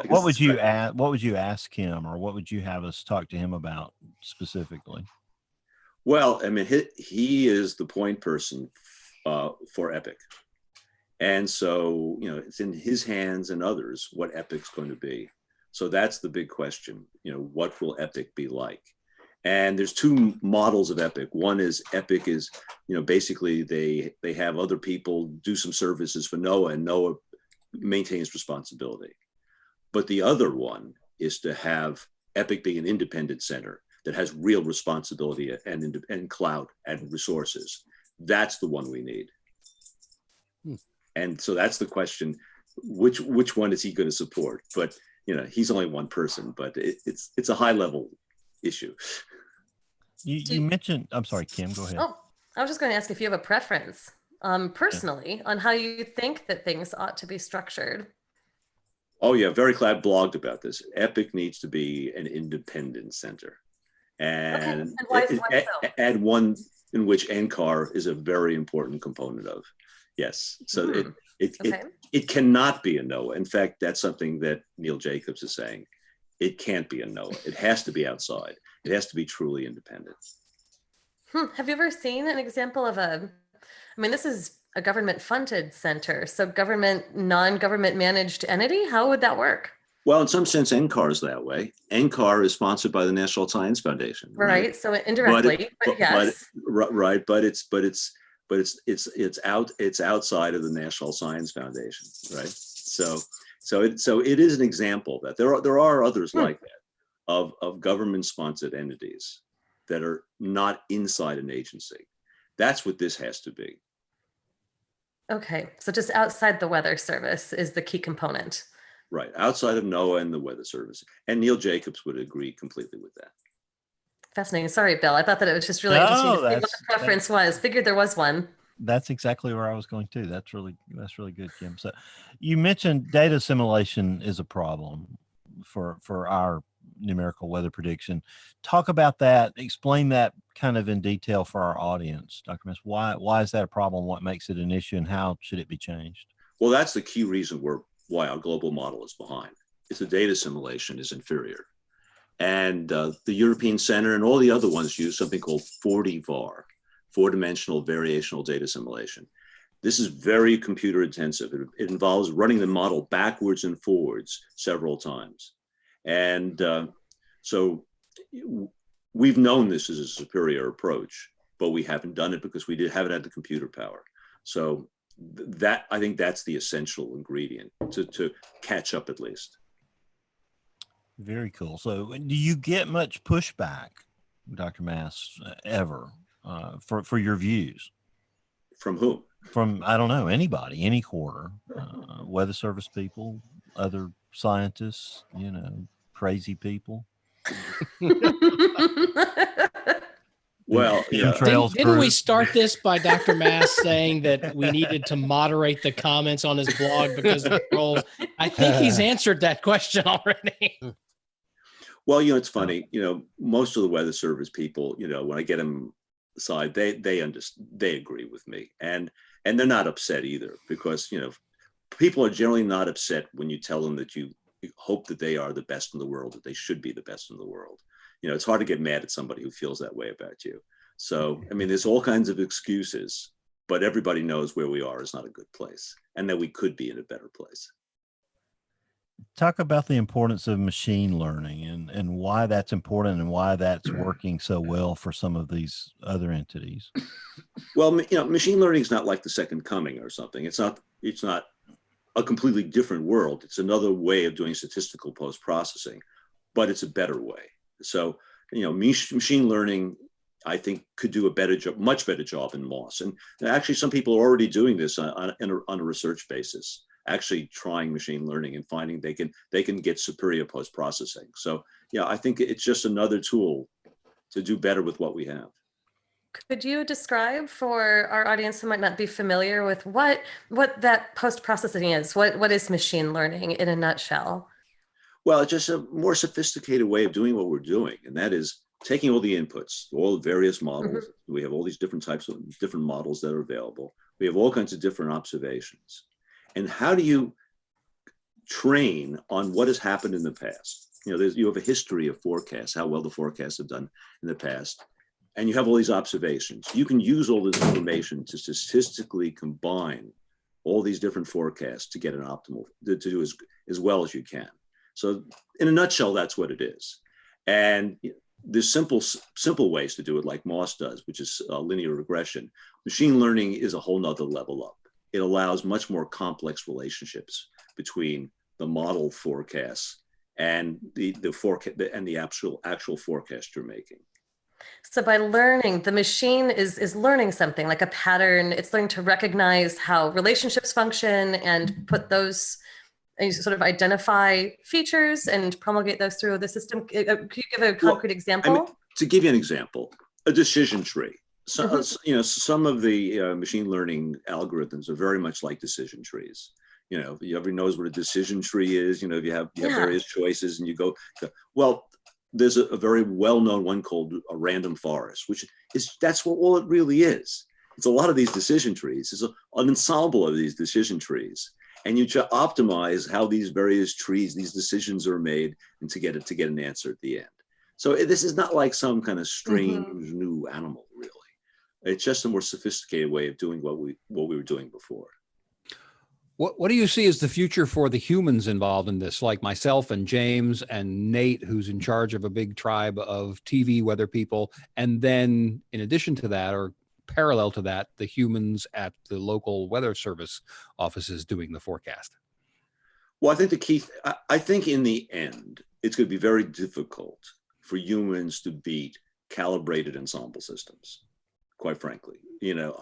What would you ask him, or what would you have us talk to him about specifically?
Well, I mean, he is the point person for EPIC. And so, it's in his hands and others what EPIC's going to be. So that's the big question. What will EPIC be like? And there's two models of EPIC. One is EPIC is, basically they have other people do some services for NOAA, and NOAA maintains responsibility. But the other one is to have EPIC being an independent center that has real responsibility and clout and resources. That's the one we need. And so that's the question, which one is he going to support? But he's only one person, but it's a high level issue.
You mentioned, I'm sorry, Kim, go ahead.
Oh, I was just going to ask if you have a preference personally on how you think that things ought to be structured.
Oh yeah, Very Glad blogged about this. EPIC needs to be an independent center. And, and one in which NCAR is a very important component of. Yes, so it cannot be a NOAA. In fact, that's something that Neil Jacobs is saying. It can't be a NOAA. It has to be outside. It has to be truly independent.
Have you ever seen an example of this is a government-funded center, so non-government managed entity? How would that work?
Well, in some sense, NCAR is that way. NCAR is sponsored by the National Science Foundation.
Right. So indirectly, but yes.
It's outside of the National Science Foundation, right? So it is an example that there are others like that of government-sponsored entities that are not inside an agency. That's what this has to be.
Okay, so just outside the Weather Service is the key component.
Right, outside of NOAA and the Weather Service. And Neil Jacobs would agree completely with that.
Fascinating. Sorry, Bill. I thought that it was just really interesting to see what the preference was. Figured there was one.
That's exactly where I was going to. That's really good, Kim. So you mentioned data assimilation is a problem for our numerical weather prediction. Talk about that. Explain that kind of in detail for our audience, Dr. Mess. Why is that a problem? What makes it an issue, and how should it be changed?
Well, that's the key reason why our global model is behind. Is the data assimilation is inferior. And the European Center and all the other ones use something called 4D-VAR, four-dimensional variational data assimilation. This is very computer intensive. It involves running the model backwards and forwards several times. And so we've known this is a superior approach, but we haven't done it because we haven't had the computer power. So I think that's the essential ingredient to catch up at least.
Very cool. So do you get much pushback, Dr. Mass, ever for your views?
From whom?
From, I don't know, anybody, any quarter, Weather Service people, other scientists, crazy people.
Well,
didn't we start this by Dr. Mass saying that we needed to moderate the comments on his blog because of trolls? I think he's answered that question already.
Well, it's funny, most of the Weather Service people, when I get them aside, they agree with me, and they're not upset either, because, people are generally not upset when you tell them that you hope that they are the best in the world, that they should be the best in the world. You know, it's hard to get mad at somebody who feels that way about you. So, I mean, there's all kinds of excuses, but everybody knows where we are is not a good place and that we could be in a better place.
Talk about the importance of machine learning and why that's important and why that's working so well for some of these other entities.
Well, you know, machine learning is not like the second coming or something. It's not a completely different world. It's another way of doing statistical post-processing, but it's a better way. So, you know, machine learning, I think, could do a better job, much better job in Moss. And actually, some people are already doing this on a research basis, actually trying machine learning and finding they can get superior post-processing. So, yeah, I think it's just another tool to do better with what we have.
Could you describe for our audience who might not be familiar with what that post-processing is? What is machine learning in a nutshell?
Well, it's just a more sophisticated way of doing what we're doing. And that is taking all the inputs, all the various models. Mm-hmm. We have all these different types of different models that are available. We have all kinds of different observations. And how do you train on what has happened in the past? You know, you have a history of forecasts, how well the forecasts have done in the past. And you have all these observations. You can use all this information to statistically combine all these different forecasts to get an optimal, to do as well as you can. So in a nutshell, that's what it is. And there's simple ways to do it, like Moss does, which is linear regression. Machine learning is a whole nother level up. It allows much more complex relationships between the model forecasts and the forecast and the actual forecast you're making.
So by learning, the machine is learning something like a pattern. It's learning to recognize how relationships function and put those, and sort of identify features and promulgate those through the system. Could you give a concrete example?
I mean, to give you an example, a decision tree. So, you know, some of the machine learning algorithms are very much like decision trees. You know, everybody knows what a decision tree is. You know, you have various choices and you go, well, there's a very well-known one called a random forest, which that's what all it really is. It's a lot of these decision trees. It's an ensemble of these decision trees. And you optimize how these various trees, these decisions are made, and to get an answer at the end. So this is not like some kind of strange new animal, really. It's just a more sophisticated way of doing what we were doing before.
What do you see as the future for the humans involved in this, like myself and James and Nate, who's in charge of a big tribe of TV weather people, and then in addition to that, or parallel to that, the humans at the local weather service offices doing the forecast?
Well, I think the key, I think in the end, it's going to be very difficult for humans to beat calibrated ensemble systems, quite frankly. You know,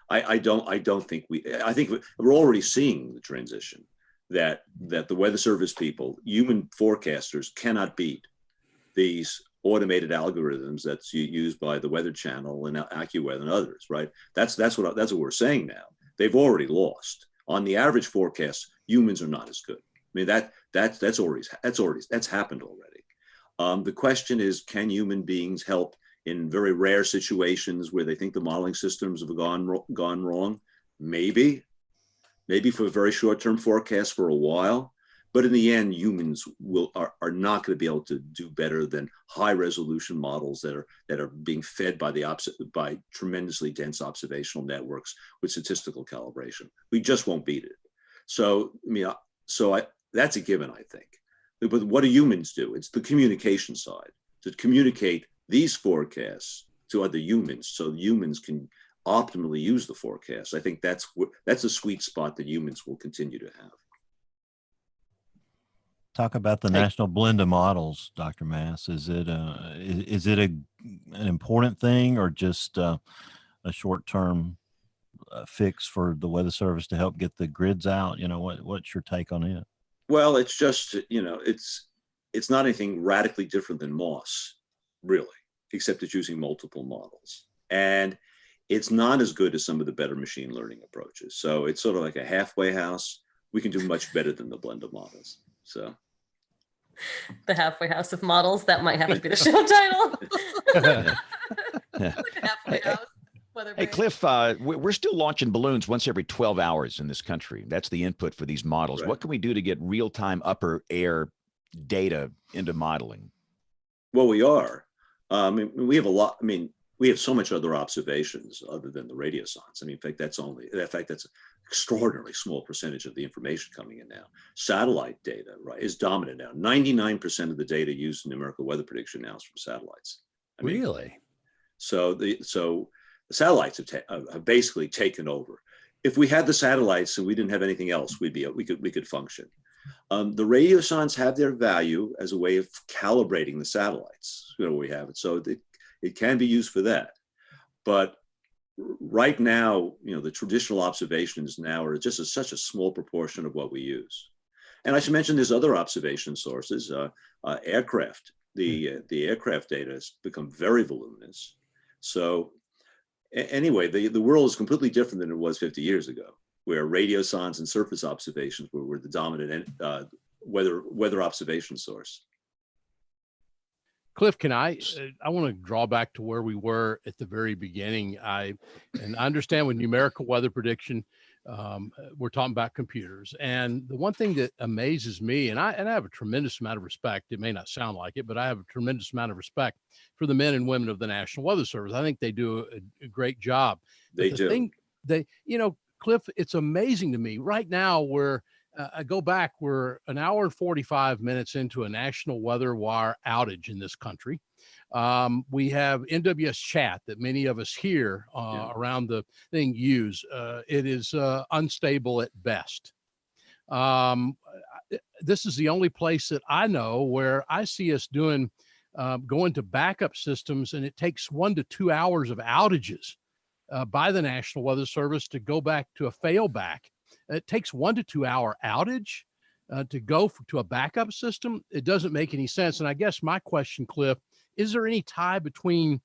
I don't think I think we're already seeing the transition that the weather service people, human forecasters, cannot beat these automated algorithms that's used by the Weather Channel and AccuWeather and others, right? That's what we're saying now. They've already lost. On the average forecast, humans are not as good. I mean, that's happened already. The question is, can human beings help in very rare situations where they think the modeling systems have gone wrong? Maybe for a very short-term forecast for a while. But in the end, humans are not going to be able to do better than high-resolution models that are being fed by tremendously dense observational networks with statistical calibration. We just won't beat it. So I mean, that's a given, I think. But what do humans do? It's the communication side, to communicate these forecasts to other humans, so humans can optimally use the forecast. I think that's a sweet spot that humans will continue to have.
Talk about the national blend of models, Dr. Mass. Is it an important thing, or just a short-term fix for the Weather Service to help get the grids out? You know, what's your take on it?
Well, it's just, you know, it's not anything radically different than Moss, really, except it's using multiple models. And it's not as good as some of the better machine learning approaches. So it's sort of like a halfway house. We can do much better than the blend of models. So
the halfway house of models, that might have to be the show title. Like a halfway house.
Hey,
WeatherBrains.
Cliff, we're still launching balloons once every 12 hours in this country. That's the input for these models.
Right.
What can we do to get real-time upper air data into modeling?
Well, we are. I mean, we have a lot. I mean, we have so much other observations other than the radiosondes. I mean, in fact, that's an extraordinarily small percentage of the information coming in now. Satellite data, right, is dominant now. 99% of the data used in numerical weather prediction now is from satellites. I mean,
Really?
so the satellites have basically taken over. If we had the satellites and we didn't have anything else, we could function. The radiosondes have their value as a way of calibrating the satellites. We have it, so it can be used for that. But right now, the traditional observations now are just such a small proportion of what we use. And I should mention there's other observation sources. Aircraft, the aircraft data has become very voluminous. So anyway, the world is completely different than it was 50 years ago, where radiosondes and surface observations were the dominant weather observation source.
Cliff, I want to draw back to where we were at the very beginning. I understand with numerical weather prediction, we're talking about computers. And the one thing that amazes me, and I have a tremendous amount of respect, it may not sound like it, but I have a tremendous amount of respect for the men and women of the National Weather Service. I think they do a great job.
They do.
Cliff, it's amazing to me right now I go back, we're an hour and 45 minutes into a National Weather Wire outage in this country. We have NWS chat that many of us here around the thing use. It is unstable at best. This is the only place that I know where I see us going to backup systems, and it takes 1 to 2 hours of outages by the National Weather Service to go back to a failback. It takes 1 to 2 hour outage to go to a backup system. It doesn't make any sense. And I guess my question, Cliff, is there any tie between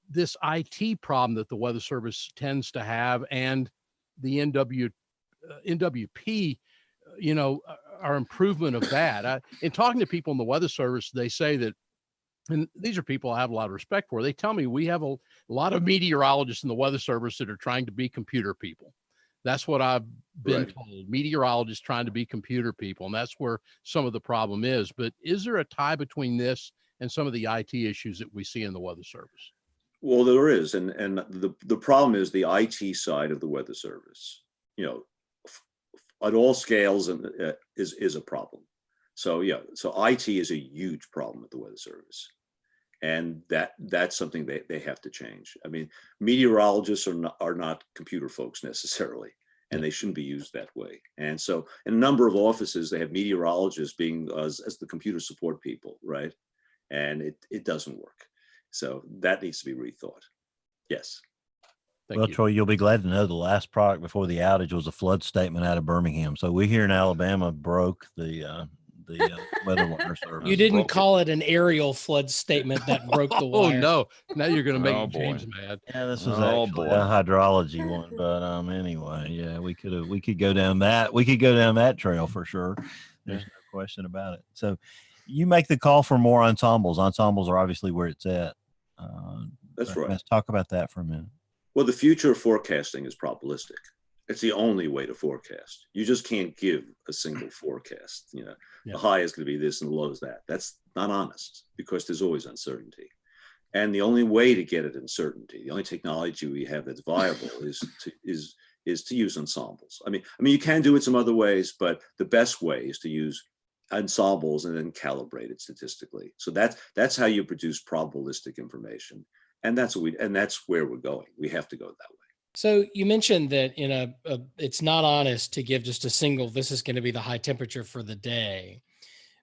this IT problem that the Weather Service tends to have and the NWP, our improvement of that? In talking to people in the Weather Service, they say that, and these are people I have a lot of respect for, they tell me we have a lot of meteorologists in the Weather Service that are trying to be computer people. That's what I've been told. Meteorologists trying to be computer people, and that's where some of the problem is. But is there a tie between this and some of the IT issues that we see in the Weather Service?
Well, there is, and the problem is the IT side of the Weather Service. At all scales, is a problem. So IT is a huge problem at the Weather Service, and that's something they have to change. I mean, meteorologists are not computer folks necessarily, and they shouldn't be used that way. And so in a number of offices, they have meteorologists being as the computer support people, right? And it doesn't work. So that needs to be rethought. Yes.
Well, Troy, you'll be glad to know the last product before the outage was a flood statement out of Birmingham. So we here in Alabama broke the weather wire service.
You didn't call it an aerial flood statement that broke the wire.
Oh no! Now you're going to make James mad.
Yeah, this was actually a hydrology one, but anyway, yeah, we could go down that. We could go down that trail for sure. There's no question about it. So you make the call for more ensembles. Ensembles are obviously where it's at.
That's right.
Let's talk about that for a minute.
Well, the future of forecasting is probabilistic. It's the only way to forecast. You just can't give a single forecast. The high is going to be this and the low is that. That's not honest because there's always uncertainty. And the only way to get it in certainty, the only technology we have that's viable is to use ensembles. I mean, you can do it some other ways, but the best way is to use ensembles and then calibrate it statistically. So that's how you produce probabilistic information. And that's where we're going. We have to go that way.
So you mentioned that it's not honest to give just a single, this is going to be the high temperature for the day.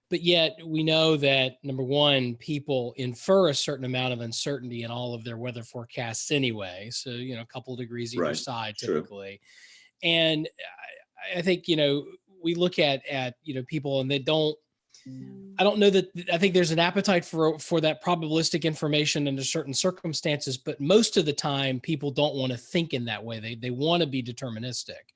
But yet we know that, number one, people infer a certain amount of uncertainty in all of their weather forecasts anyway. So, a couple of degrees either side typically. True. And I think, we look at people and I don't know that I think there's an appetite for that probabilistic information under certain circumstances, but most of the time people don't want to think in that way. They want to be deterministic.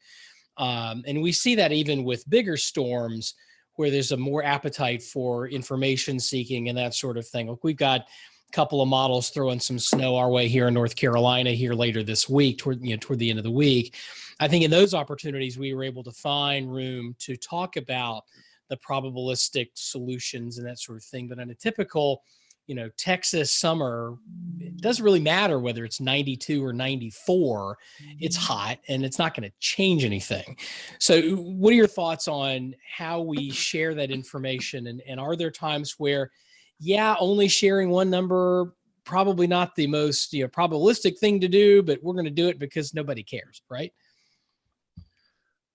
And we see that even with bigger storms where there's a more appetite for information seeking and that sort of thing. Look, we've got couple of models throwing some snow our way here in North Carolina here later this week, toward the end of the week. I think in those opportunities, we were able to find room to talk about the probabilistic solutions and that sort of thing. But in a typical, Texas summer, it doesn't really matter whether it's 92 or 94. It's hot and it's not going to change anything. So what are your thoughts on how we share that information? And are there times where, only sharing one number, probably not the most probabilistic thing to do, but we're going to do it because nobody cares, right?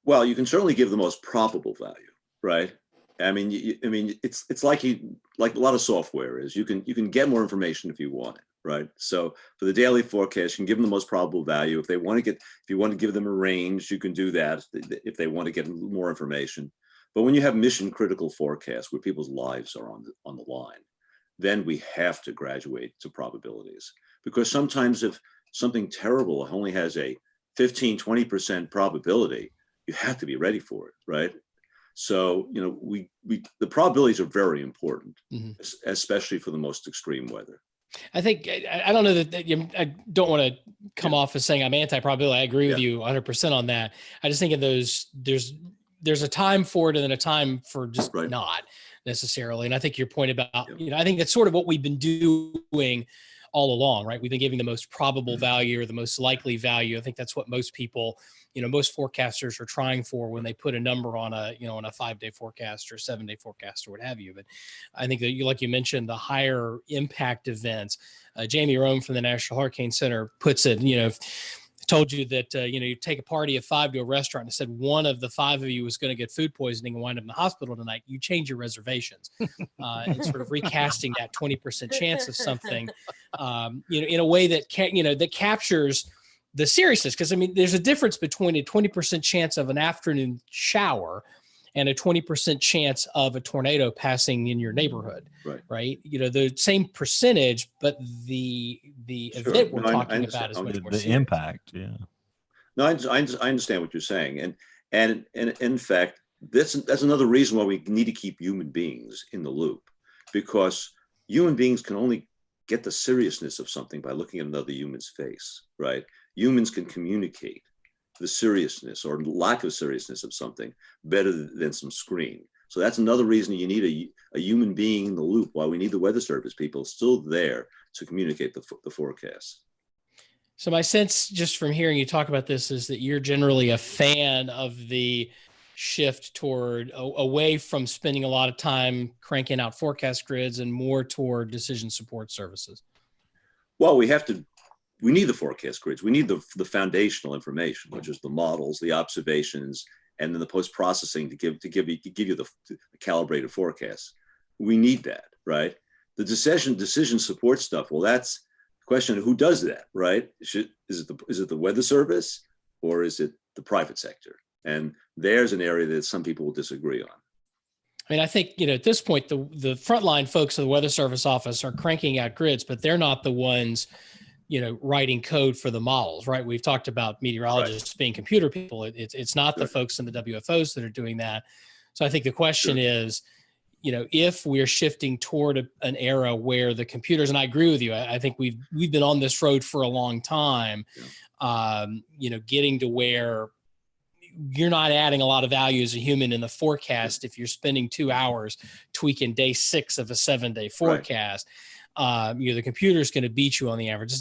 Well, you can certainly give the most probable value, right? I mean, it's like a lot of software is. You can get more information if you want it, right? So for the daily forecast, you can give them the most probable value. If you want to give them a range, you can do that if they want to get more information. But when you have mission critical forecasts where people's lives are on the line, then we have to graduate to probabilities, because sometimes if something terrible only has a 15-20% probability, you have to be ready for it, right? So, the probabilities are very important, especially for the most extreme weather.
I think, I don't know that I don't want to come off as saying I'm anti-probability. I agree with you 100% on that. I just think of those, there's a time for it and then a time for just not necessarily. And I think your point about, I think that's sort of what we've been doing all along, right? We've been giving the most probable value or the most likely value. I think that's what most people, most forecasters are trying for when they put a number on a 5-day forecast or 7-day forecast or what have you. But I think that like you mentioned, the higher impact events, Jamie Rome from the National Hurricane Center puts it, told you that, you take a party of 5 to a restaurant and said one of the 5 of you was going to get food poisoning and wind up in the hospital tonight, you change your reservations. And sort of recasting that 20% chance of something, in a way that that captures the seriousness. Because there's a difference between a 20% chance of an afternoon shower and a 20% chance of a tornado passing in your neighborhood, right? The same percentage, but the event we're talking about is much more
the
serious.
impact. Yeah.
No, I understand what you're saying, and in fact, that's another reason why we need to keep human beings in the loop, because human beings can only get the seriousness of something by looking at another human's face, right? Humans can communicate the seriousness or lack of seriousness of something better than some screen. So that's another reason you need a human being in the loop, while we need the Weather Service people still there to communicate the forecast.
So my sense, just from hearing you talk about this, is that you're generally a fan of the shift toward away from spending a lot of time cranking out forecast grids and more toward decision support services.
Well, we need the forecast grids. We need the foundational information, which is the models, the observations, and then the post-processing to give you the calibrated forecast. We need that, right? The decision support stuff. Well, that's the question of who does that, right? Is it the Weather Service or is it the private sector? And there's an area that some people will disagree on.
I think, at this point, the frontline folks of the Weather Service office are cranking out grids, but they're not the ones writing code for the models, right? We've talked about meteorologists being computer people. It's not the folks in the WFOs that are doing that. So I think the question is, if we're shifting toward an era where the computers, and I agree with you, I think we've been on this road for a long time, getting to where you're not adding a lot of value as a human in the forecast if you're spending 2 hours tweaking day 6 of a 7-day forecast. The computer's going to beat you on the average.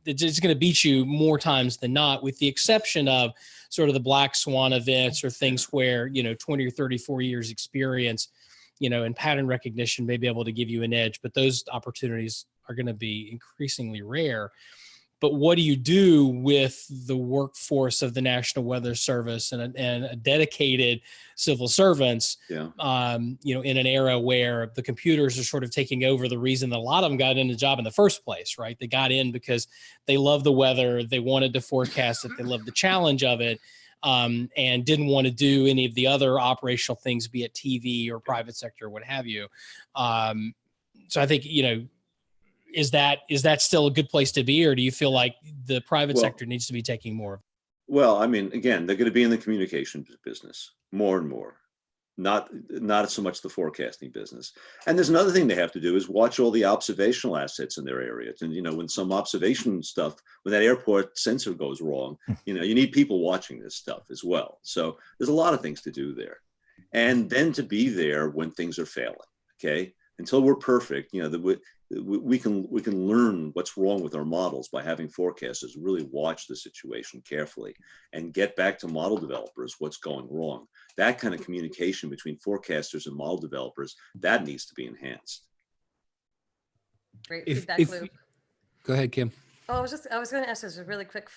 It's going to beat you more times than not, with the exception of sort of the black swan events or things where 20 or 34 years experience and pattern recognition may be able to give you an edge, but those opportunities are going to be increasingly rare. But what do you do with the workforce of the National Weather Service and a dedicated civil servants, in an era where the computers are sort of taking over the reason that a lot of them got in the job in the first place, right? They got in because they love the weather, they wanted to forecast it, they loved the challenge of it, and didn't want to do any of the other operational things, be it TV or private sector or what have you. So I think, is that still a good place to be, or do you feel like the private sector needs to be taking more?
Well, again, they're going to be in the communication business more and more. not so much the forecasting business. And there's another thing they have to do is watch all the observational assets in their areas. And, when some observation stuff, when that airport sensor goes wrong, you need people watching this stuff as well. So there's a lot of things to do there. And then to be there when things are failing, okay? Until we're perfect, we can learn what's wrong with our models by having forecasters really watch the situation carefully and get back to model developers what's going wrong. That kind of communication between forecasters and model developers, that needs to be enhanced.
Great feedback loop.
Go ahead, Kim.
Oh, I was going to ask this a really quick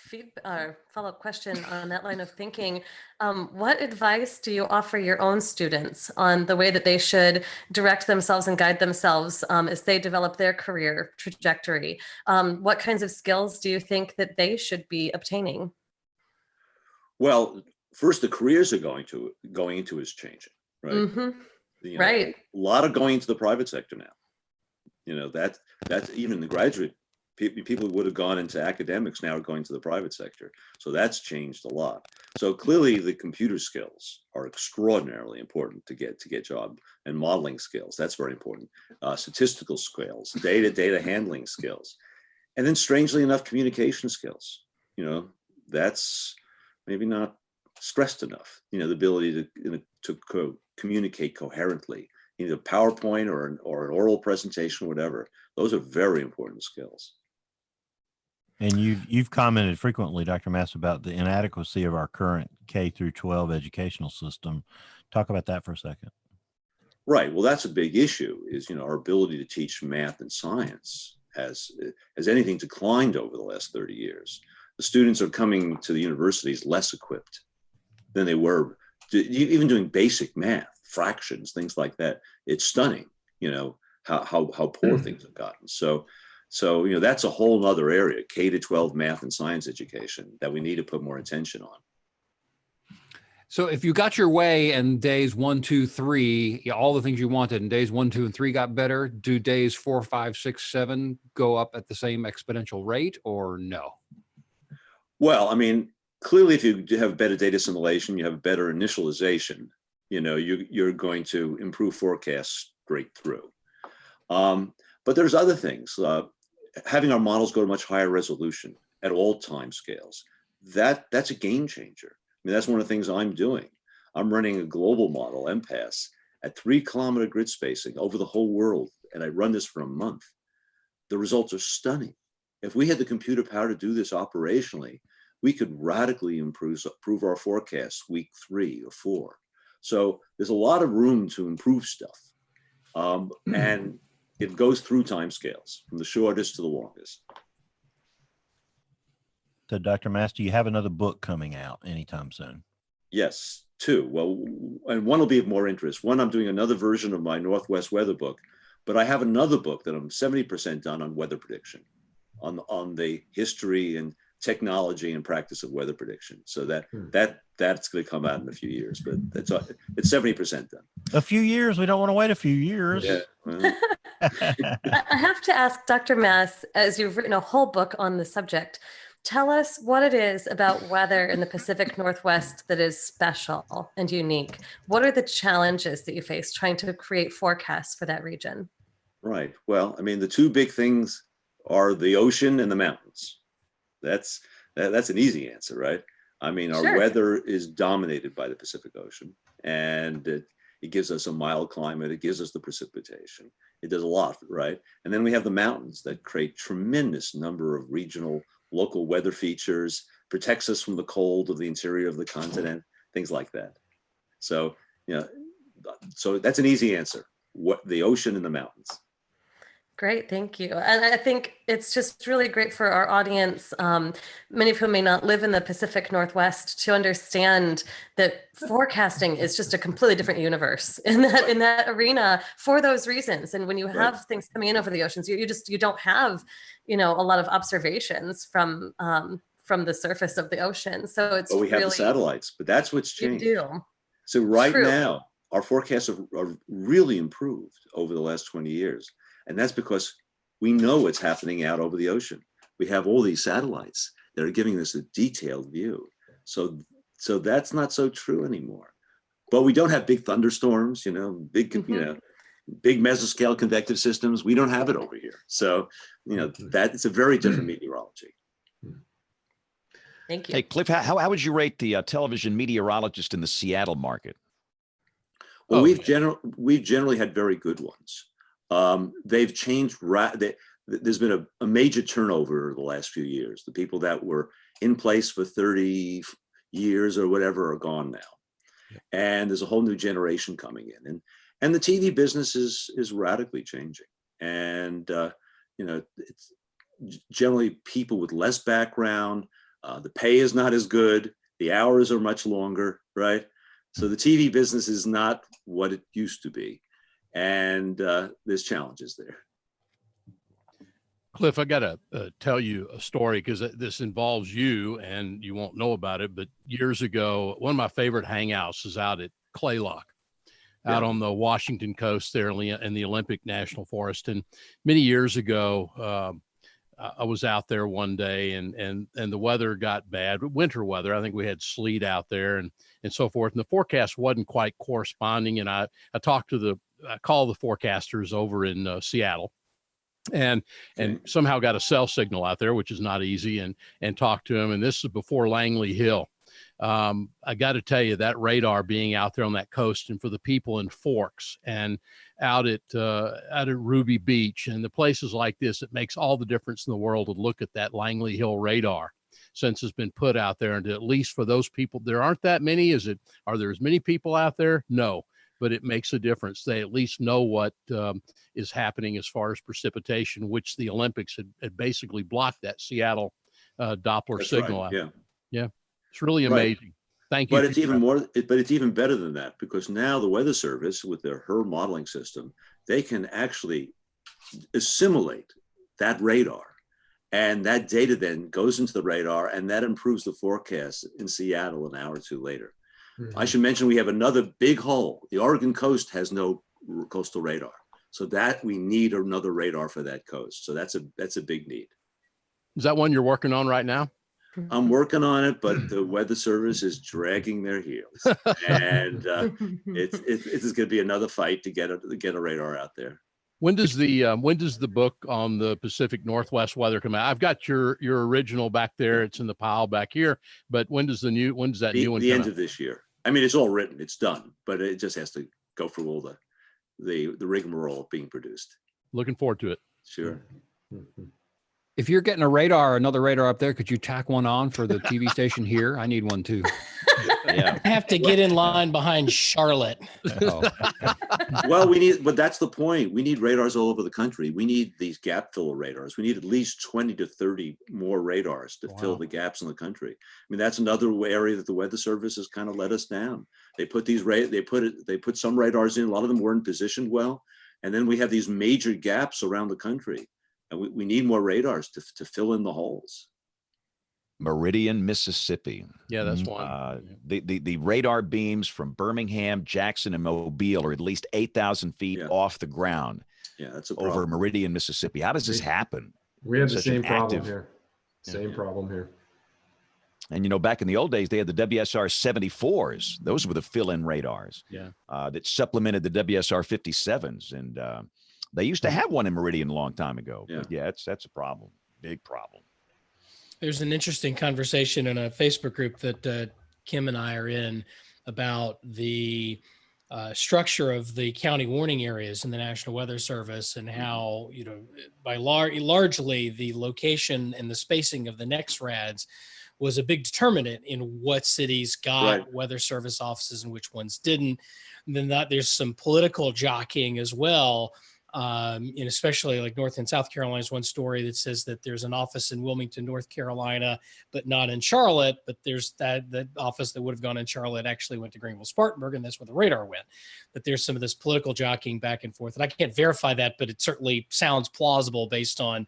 follow-up question on that line of thinking. What advice do you offer your own students on the way that they should direct themselves and guide themselves as they develop their career trajectory? What kinds of skills do you think that they should be obtaining?
Well, first, the careers are going into is changing, right?
Mm-hmm. Right.
A lot of going into the private sector now. That's even the graduate. People who would have gone into academics now are going to the private sector. So that's changed a lot. So clearly the computer skills are extraordinarily important to get job, and modeling skills, that's very important. Statistical skills, data handling skills. And then strangely enough, communication skills. That's maybe not stressed enough, the ability to communicate coherently, either PowerPoint or an oral presentation, whatever. Those are very important skills.
And you've commented frequently, Dr. Mass, about the inadequacy of our current K through 12 educational system. Talk about that for a second.
Right. Well, that's a big issue. Is our ability to teach math and science has anything declined over the last 30 years. The students are coming to the universities less equipped than they were, even doing basic math, fractions, things like that. It's stunning, how poor things have gotten. So that's a whole nother area, K to 12 math and science education, that we need to put more attention on.
So if you got your way and days 1, 2, 3, all the things you wanted, and days 1, 2, and 3 got better, do days 4, 5, 6, 7 go up at the same exponential rate, or no?
Well, clearly, if you have better data assimilation, you have better initialization, you're going to improve forecasts straight through. But there's other things. Having our models go to much higher resolution at all time scales, that's a game changer. That's one of the things I'm doing. I'm running a global model, MPAS, at 3-kilometer grid spacing over the whole world, and I run this for a month. The results are stunning. If we had the computer power to do this operationally, we could radically improve our forecasts week 3 or 4. So there's a lot of room to improve stuff. And it goes through time scales from the shortest to the longest.
So Dr. Master, you have another book coming out anytime soon?
Yes, 2. Well, and one will be of more interest. One, I'm doing another version of my Northwest weather book, but I have another book that I'm 70% done on weather prediction, on the history and technology and practice of weather prediction. So that's going to come out in a few years, but it's 70% done.
A few years? We don't want to wait a few years.
Yeah. Well.
I have to ask Dr. Mass, as you've written a whole book on the subject, tell us what it is about weather in the Pacific Northwest that is special and unique. What are the challenges that you face trying to create forecasts for that region?
Right. Well, the 2 big things are the ocean and the mountains. That's an easy answer, right? Our
Sure.
weather is dominated by the Pacific Ocean, and it gives us a mild climate. It gives us the precipitation. It does a lot, right? And then we have the mountains that create tremendous number of regional, local weather features, protects us from the cold of the interior of the continent, things like that. So, so that's an easy answer. The ocean and the mountains.
Great, thank you. And I think it's just really great for our audience, many of whom may not live in the Pacific Northwest, to understand that forecasting is just a completely different universe in that arena for those reasons. And when you have things coming in over the oceans, you don't have, a lot of observations from the surface of the ocean. So it's
we have the satellites, but that's what's changed.
You do.
So now our forecasts are really improved over the last 20 years. And that's because we know what's happening out over the ocean. We have all these satellites that are giving us a detailed view. So that's not so true anymore. but we don't have big thunderstorms, big, big mesoscale convective systems. We don't have it over here. So, that it's a very different meteorology.
Thank you.
Hey, Cliff, how would you rate the television meteorologist in the Seattle market?
Well, we've generally had very good ones. They've changed. There's been a major turnover the last few years. The people that were in place for 30 years or whatever are gone now. And there's a whole new generation coming in. And the TV business is radically changing. And, it's generally people with less background. The pay is not as good. The hours are much longer, right? So the TV business is not what it used to be. And there's challenges there.
Cliff, I got to tell you a story because this involves you and you won't know about it. But years ago, one of my favorite hangouts is out at Claylock, out on the Washington coast there in the Olympic National Forest. And many years ago, I was out there one day and the weather got bad, winter weather. I think we had sleet out there and so forth. And the forecast wasn't quite corresponding. And I called the forecasters over in Seattle and somehow got a cell signal out there, which is not easy, and talked to him. And this is before Langley Hill. I got to tell you, that radar being out there on that coast, and for the people in Forks and out at Ruby Beach and the places like this, it makes all the difference in the world to look at that Langley Hill radar since it's been put out there. And at least for those people, there aren't that many. Are there as many people out there? No, but it makes a difference. They at least know what is happening as far as precipitation, which the Olympics had basically blocked that Seattle Doppler
That's
signal
right.
out. Yeah. It's really amazing. Thank you.
But it's even better than that, because now the Weather Service with their HER modeling system, they can actually assimilate that radar, and that data then goes into the radar, and that improves the forecast in Seattle an hour or two later. I should mention we have another big hole. The Oregon coast has no coastal radar, so that we need another radar for that coast. So that's a big need.
Is that one you're working on right now?
I'm working on it, but the Weather Service is dragging their heels, and it's going to be another fight to get a radar out there.
When does the book on the Pacific Northwest weather come out? I've got your original back there. It's in the pile back here. But when does that new one come out?
The end of this year. I mean, it's all written, it's done, but it just has to go through all the rigmarole of being produced.
Looking forward to it.
Sure.
If you're getting another radar up there, could you tack one on for the TV station here? I need one too.
Yeah.
I have to get in line behind Charlotte.
Oh.
Well, but that's the point. We need radars all over the country. We need these gap filler radars. We need at least 20 to 30 more radars to fill the gaps in the country. I mean, that's another area that the Weather Service has kind of let us down. They put some radars in. A lot of them weren't positioned well. And then we have these major gaps around the country. And we need more radars to fill in the holes.
Meridian, Mississippi.
Yeah, that's one.
The radar beams from Birmingham, Jackson, and Mobile are at least 8,000 feet off the ground.
Yeah, that's a problem.
Over Meridian, Mississippi. How does this happen?
We have the same problem here. Same problem here.
And back in the old days, they had the WSR 74s. Those were the fill-in radars.
Yeah.
That supplemented the WSR 57s, and they used to have one in Meridian a long time ago.
Yeah.
But that's a problem. Big problem.
There's an interesting conversation in a Facebook group that Kim and I are in about the structure of the county warning areas in the National Weather Service, and how, by largely the location and the spacing of the NEXRADs was a big determinant in what cities got weather service offices and which ones didn't. And then there's some political jockeying as well. And especially like North and South Carolina is one story that says that there's an office in Wilmington, North Carolina, but not in Charlotte. But there's that office that would have gone in Charlotte actually went to Greenville, Spartanburg, and that's where the radar went. But there's some of this political jockeying back and forth, and I can't verify that, but it certainly sounds plausible based on,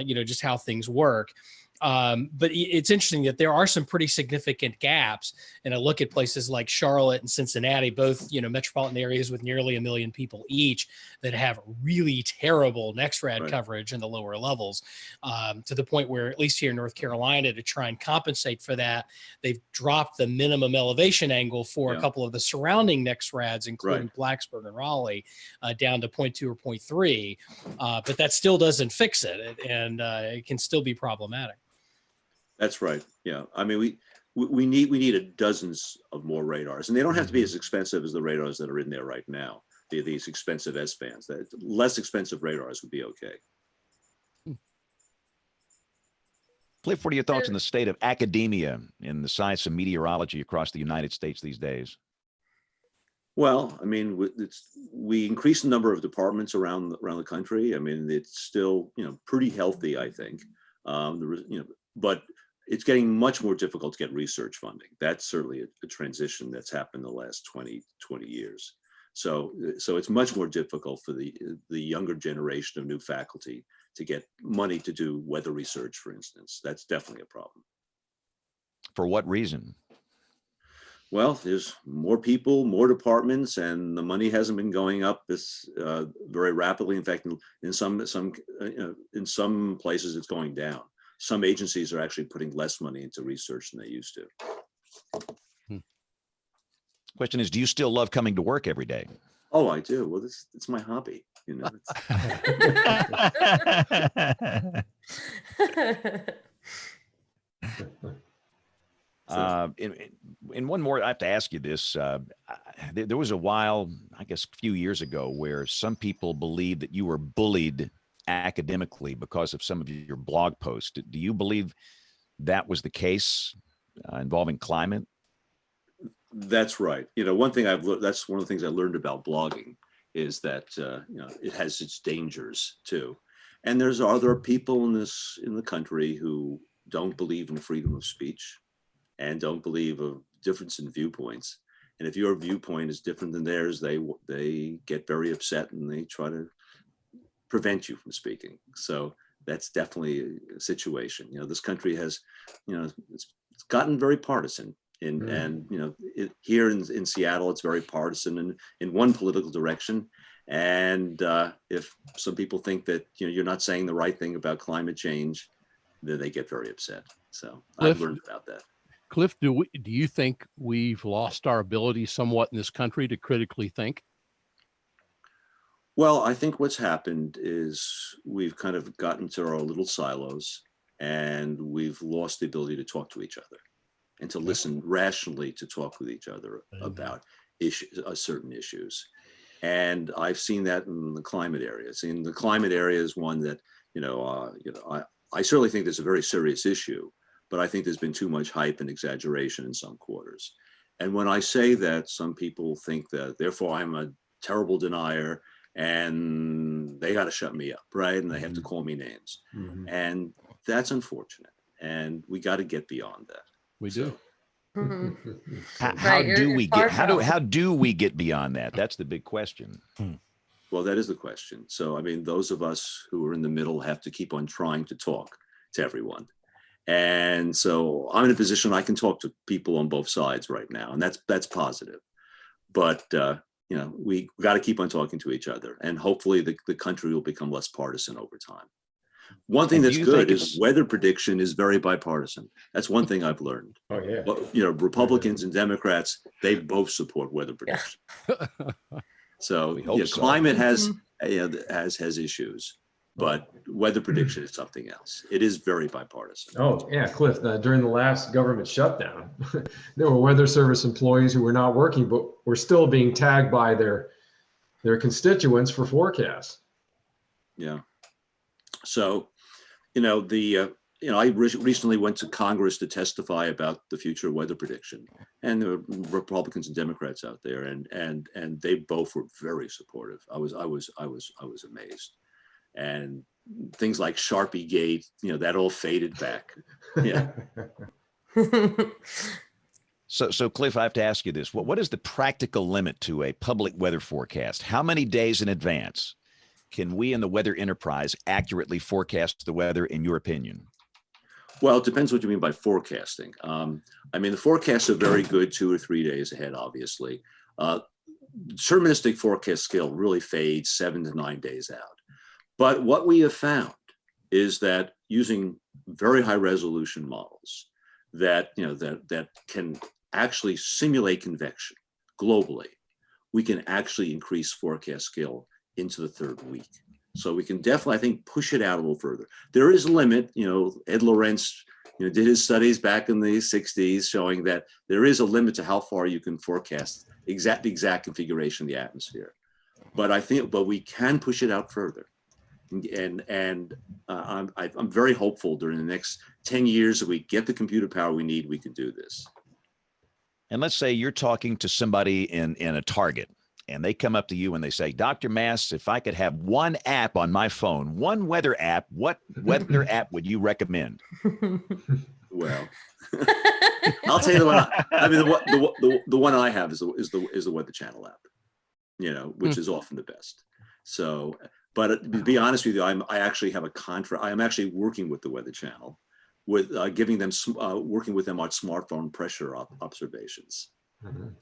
just how things work. But it's interesting that there are some pretty significant gaps. And I look at places like Charlotte and Cincinnati, both, metropolitan areas with nearly 1 million people each, that have really terrible NextRad coverage in the lower levels, to the point where, at least here in North Carolina, to try and compensate for that, they've dropped the minimum elevation angle for a couple of the surrounding NextRads, including Blacksburg and Raleigh, down to 0.2 or 0.3. But that still doesn't fix it, and it can still be problematic.
That's right. Yeah. I mean, we need dozens of more radars, and they don't have to be as expensive as the radars that are in there right now. These expensive S-bands. That less expensive radars would be okay.
Cliff, what are your thoughts on the state of academia in the science of meteorology across the United States these days?
Well, I mean, we increased the number of departments around the country. I mean, it's still pretty healthy, I think. But it's getting much more difficult to get research funding. That's certainly a transition that's happened in the last 20 years. So it's much more difficult for the younger generation of new faculty to get money to do weather research, for instance. That's definitely a problem.
For what reason?
Well, there's more people, more departments, and the money hasn't been going up this very rapidly. In fact, in some places, it's going down. Some agencies are actually putting less money into research than they used to.
Question is, do you still love coming to work every day?
Oh, I do. Well, it's my hobby.
In one more, I have to ask you this. There was a while, I guess a few years ago, where some people believed that you were bullied academically because of some of your blog posts. Do you believe that was the case involving climate?
That's right. One thing that's one of the things I learned about blogging is that it has its dangers too. And there are people in the country who don't believe in freedom of speech and don't believe of difference in viewpoints. And if your viewpoint is different than theirs, they get very upset and they try to prevent you from speaking. So that's definitely a situation. This country has, it's gotten very partisan. And here in Seattle, it's very partisan in one political direction. And if some people think that you're not saying the right thing about climate change, then they get very upset. So I've learned about that.
Cliff, do you think we've lost our ability somewhat in this country to critically think?
Well, I think what's happened is we've kind of gotten to our little silos, and we've lost the ability to talk to each other and to listen rationally, to talk with each other about certain issues. And I've seen that in the climate area. The climate area is one that, I certainly think there's a very serious issue, but I think there's been too much hype and exaggeration in some quarters. And when I say that, some people think that therefore I'm a terrible denier and they got to shut me up, right? And they have to call me names. And that's unfortunate. And we got to get beyond that.
We do.
How do we get beyond that? That's the big question.
Well, that is the question. So, I mean, those of us who are in the middle have to keep on trying to talk to everyone. And so I'm in a position I can talk to people on both sides right now, and that's positive. But we got to keep on talking to each other, and hopefully the country will become less partisan over time. One thing that's good is weather prediction is very bipartisan. That's one thing I've learned.
Oh yeah.
Well, Republicans and Democrats, they both support weather prediction. So climate has issues, but weather prediction is something else. It is very bipartisan.
Oh yeah, Cliff, during the last government shutdown, there were Weather Service employees who were not working, but were still being tagged by their constituents for forecasts.
Yeah. So, I recently went to Congress to testify about the future of weather prediction, and there were Republicans and Democrats out there, and they both were very supportive. I was amazed, and things like Sharpie Gate, that all faded back. Yeah.
So Cliff, I have to ask you this: what is the practical limit to a public weather forecast? How many days in advance can we in the weather enterprise accurately forecast the weather, in your opinion?
Well, it depends what you mean by forecasting. I mean, the forecasts are very good 2 or 3 days ahead, obviously. Deterministic forecast skill really fades 7 to 9 days out. But what we have found is that using very high resolution models that, that can actually simulate convection globally, we can actually increase forecast skill into the 3rd week. So we can definitely, I think, push it out a little further. There is a limit. Ed Lorenz, did his studies back in the 60s showing that there is a limit to how far you can forecast the exact configuration of the atmosphere. But we can push it out further. And I'm very hopeful during the next 10 years, if we get the computer power we need, we can do this.
And let's say you're talking to somebody in a Target, and they come up to you and they say, Dr. Mass, if I could have one app on my phone, one weather app, what weather app would you recommend?
Well, I'll tell you the one. The one I have is the Weather Channel app, which is often the best. So, but to be honest with you, I actually have a contract. I am actually working with the Weather Channel, with giving them working with them on smartphone pressure observations.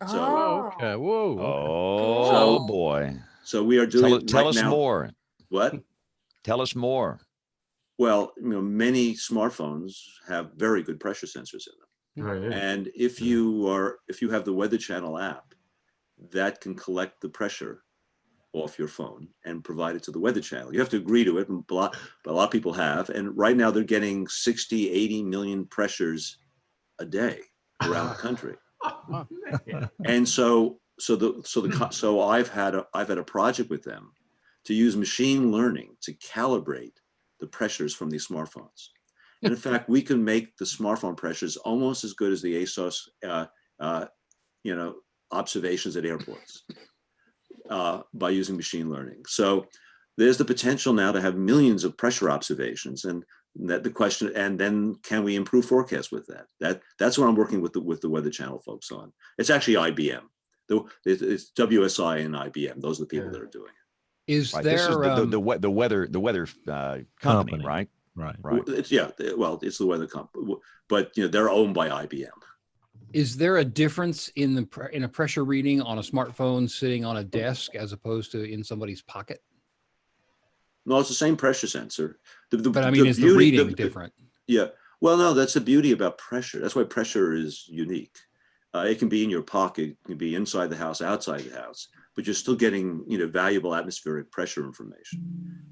So
okay, whoa.
Oh
Cool.
boy!
So we are doing.
Tell
right
us
now,
more.
What?
Tell us more.
Well, many smartphones have very good pressure sensors in them.
Oh, yeah.
And if you have the Weather Channel app, that can collect the pressure off your phone and provide it to the Weather Channel. You have to agree to it, but a lot of people have. And right now they're getting 60, 80 million pressures a day around the country.
Oh,
And so I've had a project with them to use machine learning to calibrate the pressures from these smartphones. And in fact, we can make the smartphone pressures almost as good as the ASOS, observations at airports by using machine learning. So there's the potential now to have millions of pressure observations, and that the question, and then can we improve forecasts with that? That's what I'm working with the Weather Channel folks on. It's actually IBM. It's WSI and IBM. Those are the people that are doing it.
Is
Right.
there
This is the weather company, right?
Right.
It's the weather company, but they're owned by IBM.
Is there a difference in a pressure reading on a smartphone sitting on a desk as opposed to in somebody's pocket?
No, it's the same pressure sensor.
But I mean, is the reading different?
Yeah. Well, no, that's the beauty about pressure. That's why pressure is unique. It can be in your pocket, it can be inside the house, outside the house, but you're still getting valuable atmospheric pressure information.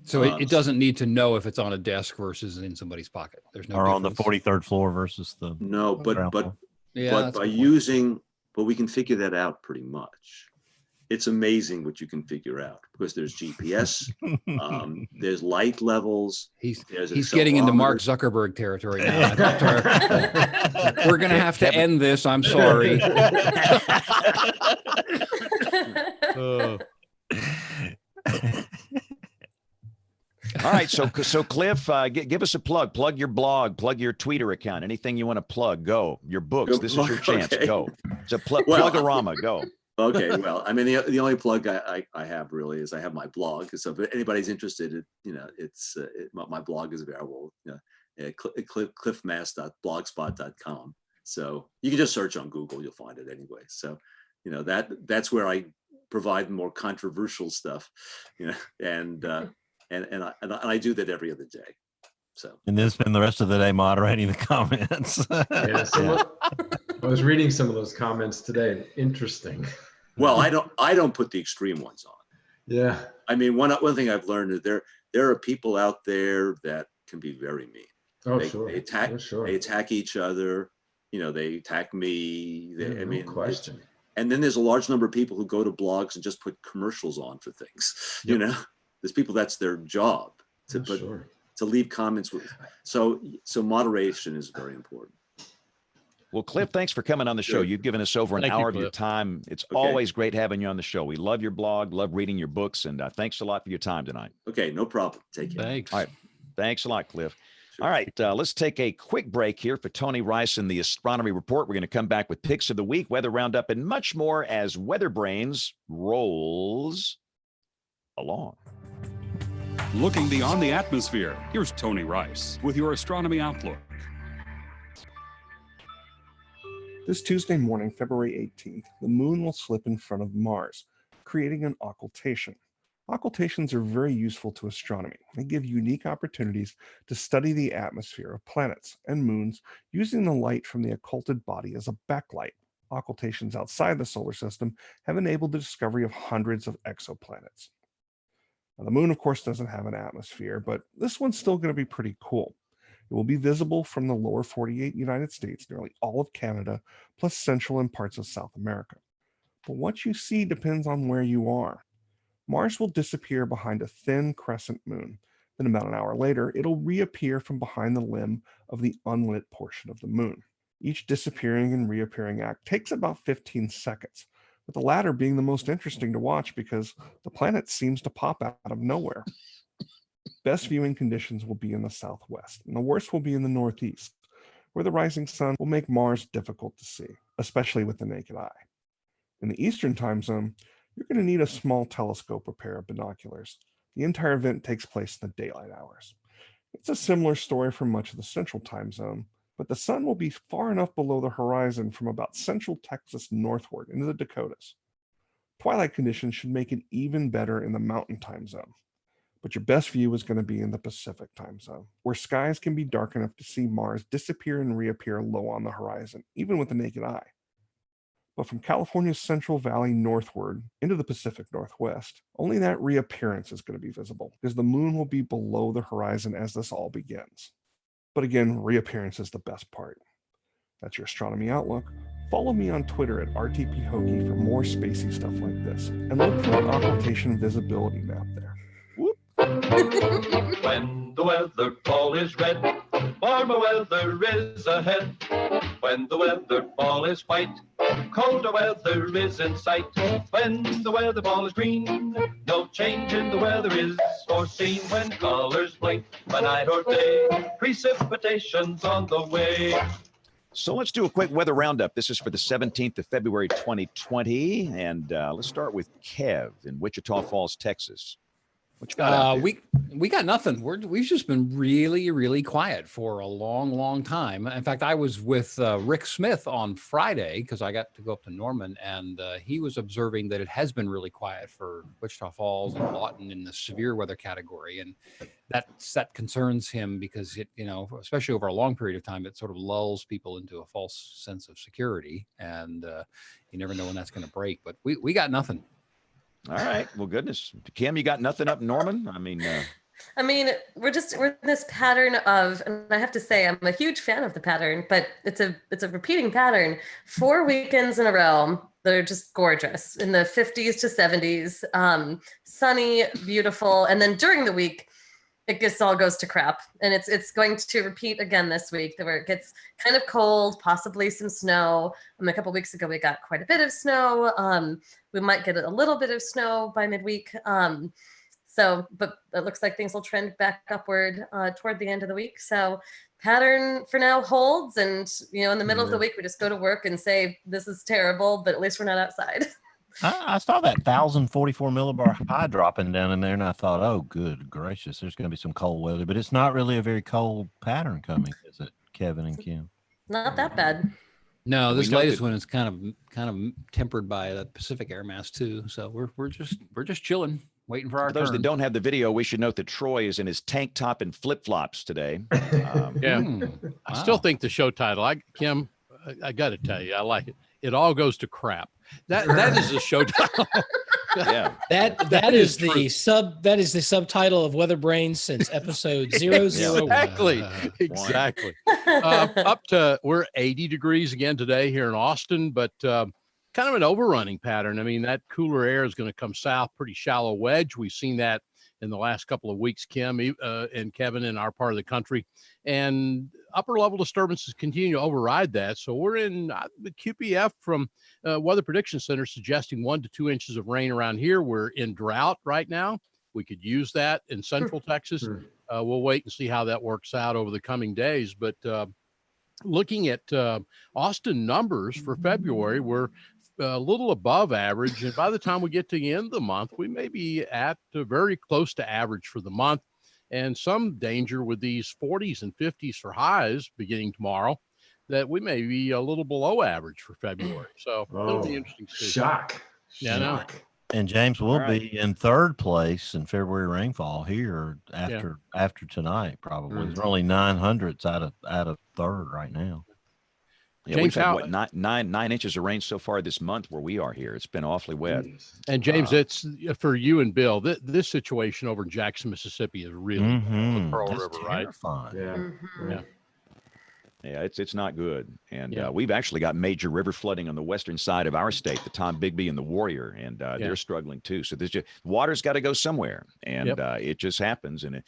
So it doesn't need to know if it's on a desk versus in somebody's pocket. There's no
Or on
difference.
the 43rd floor versus the
No,
ground
but
floor.
Yeah,
but
that's a
by
good point.
using, but we can figure that out pretty much. It's amazing what you can figure out because there's GPS, there's light levels.
He's
there's
getting into Mark
accelerometers.
Zuckerberg territory now. We're going to have to end this. I'm sorry.
All right. So Cliff, give us a plug. Plug your blog. Plug your Twitter account. Anything you want to plug. Go. Your books. This is your chance.
Okay.
Go. So plug-a-rama. Go.
Okay, well, I mean, the only plug I have really is I have my blog. So if anybody's interested, my blog is available. cliffmass.blogspot.com. So you can just search on Google, you'll find it anyway. So, that's where I provide more controversial stuff, and I do that every other day. So.
And then spend the rest of the day moderating the comments.
Yeah, I was reading some of those comments today. Interesting.
Well, I don't put the extreme ones on.
Yeah.
I mean, one thing I've learned is there are people out there that can be very mean.
Oh,
They attack each other. They attack me.
No question.
And then there's a large number of people who go to blogs and just put commercials on for things.
Yep.
There's people that's their job to leave comments with. So moderation is very important.
Well, Cliff, thanks for coming on the show.
Sure.
You've given us over an hour of your time. It's always great having you on the show. We love your blog, love reading your books, and thanks a lot for your time tonight.
Okay, no problem. Take care.
Thanks.
All right. Thanks a lot, Cliff.
Sure.
All right, let's take a quick break here for Tony Rice and the Astronomy Report. We're going to come back with picks of the week, weather roundup, and much more as WeatherBrains rolls along.
Looking beyond the atmosphere, here's Tony Rice with your Astronomy Outlook. This Tuesday morning, February 18th, the moon will slip in front of Mars, creating an occultation. Occultations are very useful to astronomy. They give unique opportunities to study the atmosphere of planets and moons using the light from the occulted body as a backlight. Occultations outside the solar system have enabled the discovery of hundreds of exoplanets. Now, the moon, of course, doesn't have an atmosphere, but this one's still going to be pretty cool. It will be visible from the lower 48 United States, nearly all of Canada, plus Central and parts of South America. But what you see depends on where you are. Mars will disappear behind a thin crescent moon. Then about an hour later, it'll reappear from behind the limb of the unlit portion of the moon. Each disappearing and reappearing act takes about 15 seconds, with the latter being the most interesting to watch because the planet seems to pop out of nowhere. Best viewing conditions will be in the southwest, and the worst will be in the northeast, where the rising sun will make Mars difficult to see, especially with the naked eye. In the eastern time zone, you're going to need a small telescope or pair of binoculars. The entire event takes place in the daylight hours. It's a similar story for much of the central time zone, but the sun will be far enough below the horizon from about central Texas northward into the Dakotas. Twilight conditions should make it even better in the mountain time zone. But your best view is going to be in the Pacific time zone, where skies can be dark enough to see Mars disappear and reappear low on the horizon, even with the naked eye. But from California's Central Valley northward into the Pacific Northwest, only that reappearance is going to be visible, because the moon will be below the horizon as this all begins. But again, reappearance is the best part. That's your astronomy outlook. Follow me on Twitter at RTPHokey for more spacey stuff like this, and look for the occultation visibility map there. Whoop.
When the weather ball is red, warmer weather is ahead. When the weather ball is white, colder weather is in sight. When the weather ball is green, no change in the weather is foreseen. When colors blink by night or day, precipitation's on the way.
So let's do a quick weather roundup. This is for the 17th of February, 2020. And let's start with Kev in Wichita Falls, Texas. What you got out there?
We got nothing. We've just been really, really quiet for a long, long time. In fact, I was with Rick Smith on Friday because I got to go up to Norman, and he was observing that it has been really quiet for Wichita Falls and Lawton in the severe weather category, and that concerns him because it, especially over a long period of time, it sort of lulls people into a false sense of security, and you never know when that's going to break. But we got nothing.
All right. Well, goodness. Kim, you got nothing up Norman? I mean,
we're in this pattern of, and I have to say, I'm a huge fan of the pattern, but it's a repeating pattern. 4 weekends in a row that are just gorgeous in the 50s to 70s, sunny, beautiful. And then during the week, it all goes to crap. And it's going to repeat again this week, where it gets kind of cold, possibly some snow. A couple of weeks ago, we got quite a bit of snow. We might get a little bit of snow by midweek. But it looks like things will trend back upward toward the end of the week. So pattern for now holds. And, in the middle of the week, we just go to work and say, this is terrible, but at least we're not outside.
I saw that 1,044 millibar high dropping down in there, and I thought, oh, good gracious, there's going to be some cold weather. But it's not really a very cold pattern coming, is it, Kevin and Kim?
Not that bad.
No, this latest one is kind of tempered by the Pacific air mass too. So we're just chilling, waiting for our
For those
turn.
that don't have the video, we should note that Troy is in his tank top and flip flops today.
Yeah, I still think the show title, Kim, I got to tell you, I like it. It all goes to crap. That is the show title.
Yeah,
that is the subtitle of WeatherBrains since episode 001.
Exactly. We're 80 degrees again today here in Austin, but kind of an overrunning pattern. I mean, that cooler air is going to come south, pretty shallow wedge. We've seen that in the last couple of weeks, Kim and Kevin, in our part of the country, and upper level disturbances continue to override that. So we're in the QPF from Weather Prediction Center suggesting 1 to 2 inches of rain around here. We're in drought right now. We could use that in central Texas. We'll wait and see how that works out over the coming days. But looking at Austin numbers for February, we're a little above average. And by the time we get to the end of the month, we may be at very close to average for the month. And some danger with these 40s and 50s for highs beginning tomorrow. that we may be a little below average for February. So it'll be interesting to see.
Shock.
Yeah, I know.
Shock.
And James will
All right.
be in third place in February rainfall here after tonight. Probably there's only 900s out of third right now.
Yeah,
James,
we've had
how-
what, nine inches of rain so far this month where we are here. It's been awfully wet.
And James, it's for you and Bill. This situation over in Jackson, Mississippi, is really bad on the Pearl
That's
River, right?
terrifying.
Yeah.
Mhm.
Yeah.
Yeah, it's not good. And
Yeah.
we've actually got major river flooding on the western side of our state, the Tom Bigby and the Warrior, and they're struggling too. So there's just water's got to go somewhere, and it just happens. And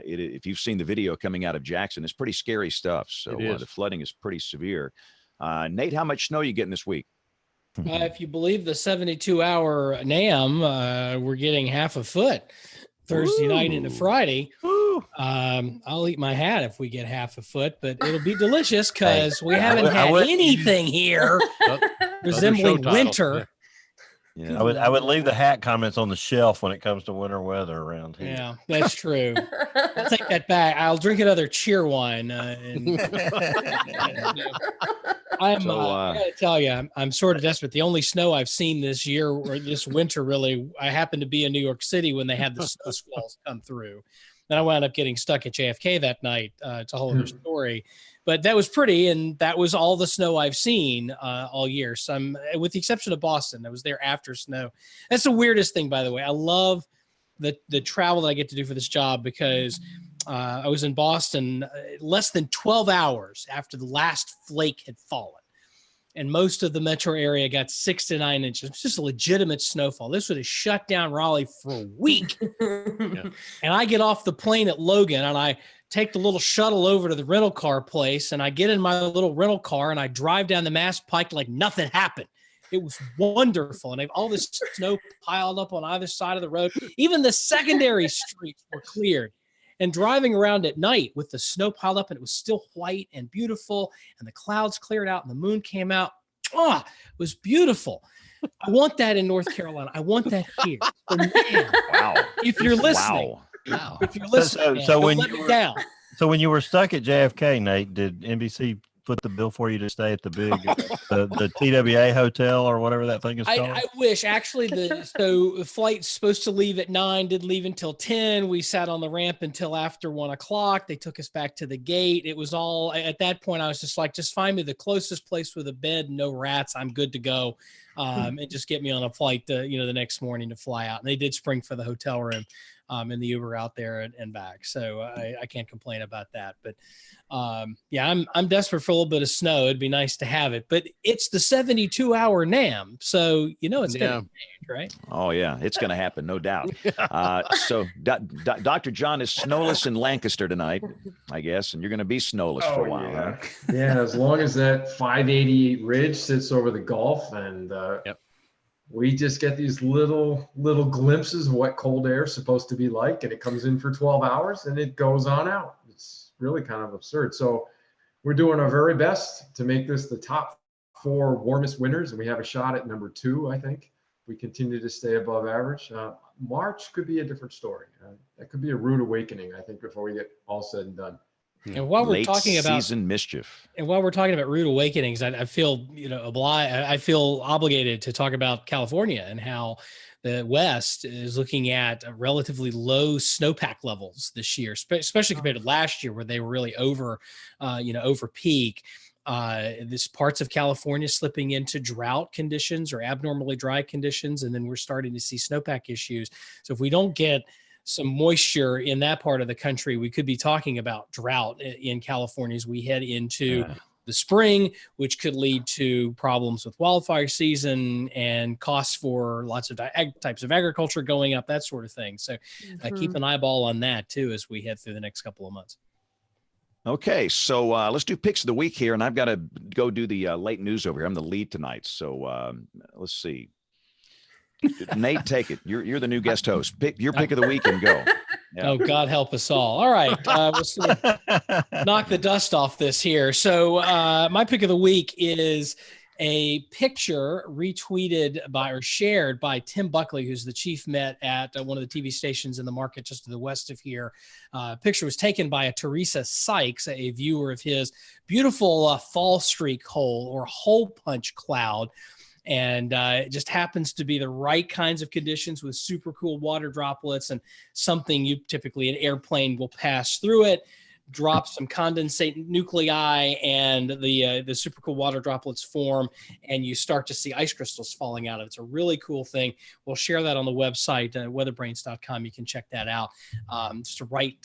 if you've seen the video coming out of Jackson, it's pretty scary stuff. So the flooding is pretty severe. Nate, how much snow are you getting this week?
If you believe the 72-hour NAM, we're getting half a foot Thursday night into Friday. I'll eat my hat if we get half a foot, but it'll be delicious because we haven't had anything here resembling winter.
Yeah. I would leave the hat comments on the shelf when it comes to winter weather around here.
Yeah, that's true. I'll take that back. I'll drink another cheer wine. I gotta tell you, I'm sort of desperate. The only snow I've seen this year or this winter, really, I happened to be in New York City when they had the snow squalls come through. Then I wound up getting stuck at JFK that night. It's a whole other story. But that was pretty, and that was all the snow I've seen all year. So with the exception of Boston, I was there after snow. That's the weirdest thing, by the way. I love the travel that I get to do for this job because I was in Boston less than 12 hours after the last flake had fallen. And most of the metro area got 6 to 9 inches. It's just a legitimate snowfall. This would have shut down Raleigh for a week. And I get off the plane at Logan and I take the little shuttle over to the rental car place and I get in my little rental car and I drive down the Mass Pike like nothing happened. It was wonderful. And I have all this snow piled up on either side of the road. Even the secondary streets were cleared. And driving around at night with the snow piled up and it was still white and beautiful and the clouds cleared out and the moon came out. Oh, it was beautiful. I want that in North Carolina. I want that here. So, man,
Wow.
if you're listening, if you're listening,
so when
let
you
me
were,
down.
So when you were stuck at JFK, Nate, did NBC put the bill for you to stay at the big the TWA hotel or whatever that thing is called?
I wish actually the flight's supposed to leave at 9, didn't leave until 10. We sat on the ramp until after 1 o'clock. They took us back to the gate. It was all at that point. I was just like, just find me the closest place with a bed, no rats. I'm good to go. And just get me on a flight the next morning to fly out. And they did spring for the hotel room in the Uber out there and back. So I can't complain about that. But I'm desperate for a little bit of snow. It'd be nice to have it, but it's the 72-hour NAM. So, it's going to change, right?
Oh, yeah, it's going to happen, no doubt. So Dr. John is snowless in Lancaster tonight, I guess, and you're going to be snowless for a while.
Yeah.
Huh?
Yeah, as long as that 588 ridge sits over the Gulf and we just get these little glimpses of what cold air is supposed to be like, and it comes in for 12 hours and it goes on out. It's really kind of absurd. So we're doing our very best to make this the top 4 warmest winters, and we have a shot at number 2, I think. We continue to stay above average. March could be a different story. That could be a rude awakening, I think, before we get all said and done.
And while we're talking about
season mischief,
and while we're talking about rude awakenings, I feel I feel obligated to talk about California and how the West is looking at relatively low snowpack levels this year, especially compared to last year where they were really over peak. This parts of California slipping into drought conditions or abnormally dry conditions, and then we're starting to see snowpack issues. So if we don't get some moisture in that part of the country, we could be talking about drought in California as we head into the spring, which could lead to problems with wildfire season and costs for lots of types of agriculture going up, that sort of thing. So keep an eyeball on that too as we head through the next couple of months.
Okay, so let's do picks of the week here, and I've got to go do the late news over here. I'm the lead tonight, so let's see. Nate, take it. You're the new guest host. Pick your pick of the week and go. Yeah.
Oh, God help us all. All right, we'll see. Knock the dust off this here. So my pick of the week is a picture retweeted by or shared by Tim Buckley, who's the chief met at one of the TV stations in the market just to the west of here. Picture was taken by a Teresa Sykes, a viewer of his. Beautiful fall streak hole or hole punch cloud. And it just happens to be the right kinds of conditions with super cool water droplets and something you typically an airplane will pass through it, drop some condensate nuclei, and the super cool water droplets form, and you start to see ice crystals falling out of it. It's a really cool thing. We'll share that on the website, weatherbrains.com. You can check that out. Just the right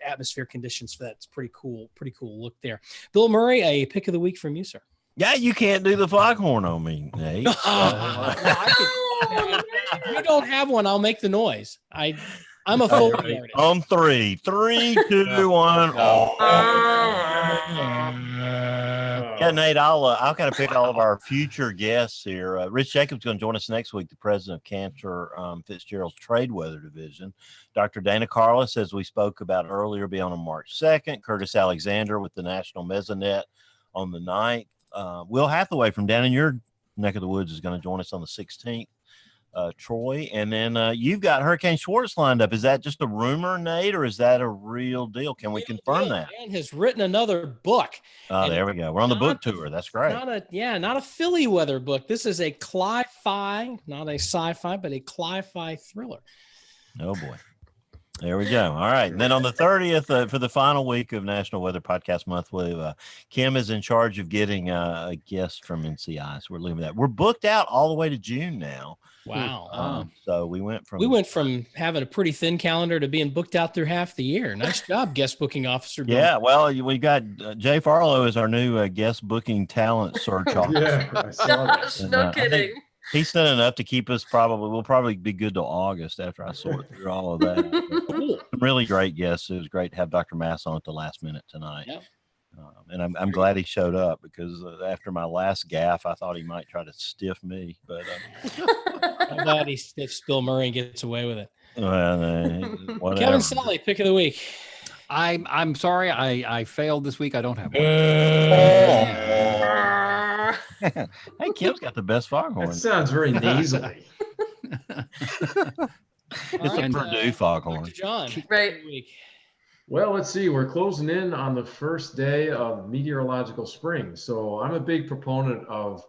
atmosphere conditions for that. It's pretty cool look there. Bill Murray, a pick of the week from you, sir.
Yeah, you can't do the foghorn on me, Nate.
If you don't have one, I'll make the noise. I'm a folk artist.
On three, 3, 2, 1. Oh. Yeah, Nate, I'll kind of pick all of our future guests here. Rich Jacobs is going to join us next week, the president of Cantor Fitzgerald's Trade Weather Division. Dr. Dana Carlos, as we spoke about earlier, be on March 2nd. Curtis Alexander with the National Mesonet on the 9th. Will Hathaway from down in your neck of the woods is going to join us on the 16th. Troy, and then you've got Hurricane Schwartz lined up. Is that just a rumor, Nate, or is that a real deal? Can we confirm that?
Dan has written another book.
Oh, there we go. We're on the book tour. That's great.
Not a Philly weather book. This is a cli-fi, not a sci-fi, but a cli-fi thriller.
Oh boy. There we go. All right. And then on the 30th, for the final week of National Weather Podcast Month, Kim is in charge of getting a guest from NCI. So we're leaving that. We're booked out all the way to June now.
Wow.
So we went from
having a pretty thin calendar to being booked out through half the year. Nice job, guest booking officer.
Yeah. Well, we got Jay Farlow as our new guest booking talent search officer.
Yeah, I saw that.
No kidding.
He's done enough to keep us we'll probably be good till August after I sort through all of that.
Cool.
Really great guests. It was great to have Dr. Mass on at the last minute tonight. Yep. And I'm glad he showed up because after my last gaffe, I thought he might try to stiff me. But
I'm glad he stiffs Bill Murray and gets away with it.
Well,
Kevin Sully, pick of the week.
I'm sorry, I failed this week. I don't have one.
Hey, Kim's got the best foghorn.
That sounds very nasally.
It's a Purdue foghorn.
Dr. John,
right.
Well, let's see. We're closing in on the first day of meteorological spring. So I'm a big proponent of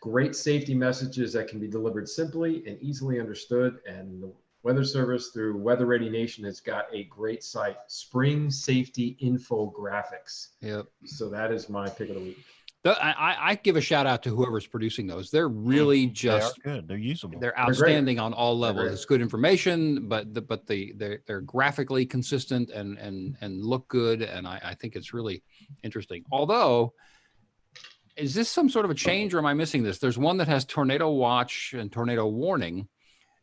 great safety messages that can be delivered simply and easily understood. And the Weather Service through Weather Ready Nation has got a great site, Spring Safety Infographics.
Yep.
So that is my pick of the week.
I give a shout out to whoever's producing those. They're really just
they are good. They're usable.
They're outstanding on all levels. It's good information, but they're graphically consistent and look good. And I think it's really interesting. Although, is this some sort of a change or am I missing this? There's one that has tornado watch and tornado warning.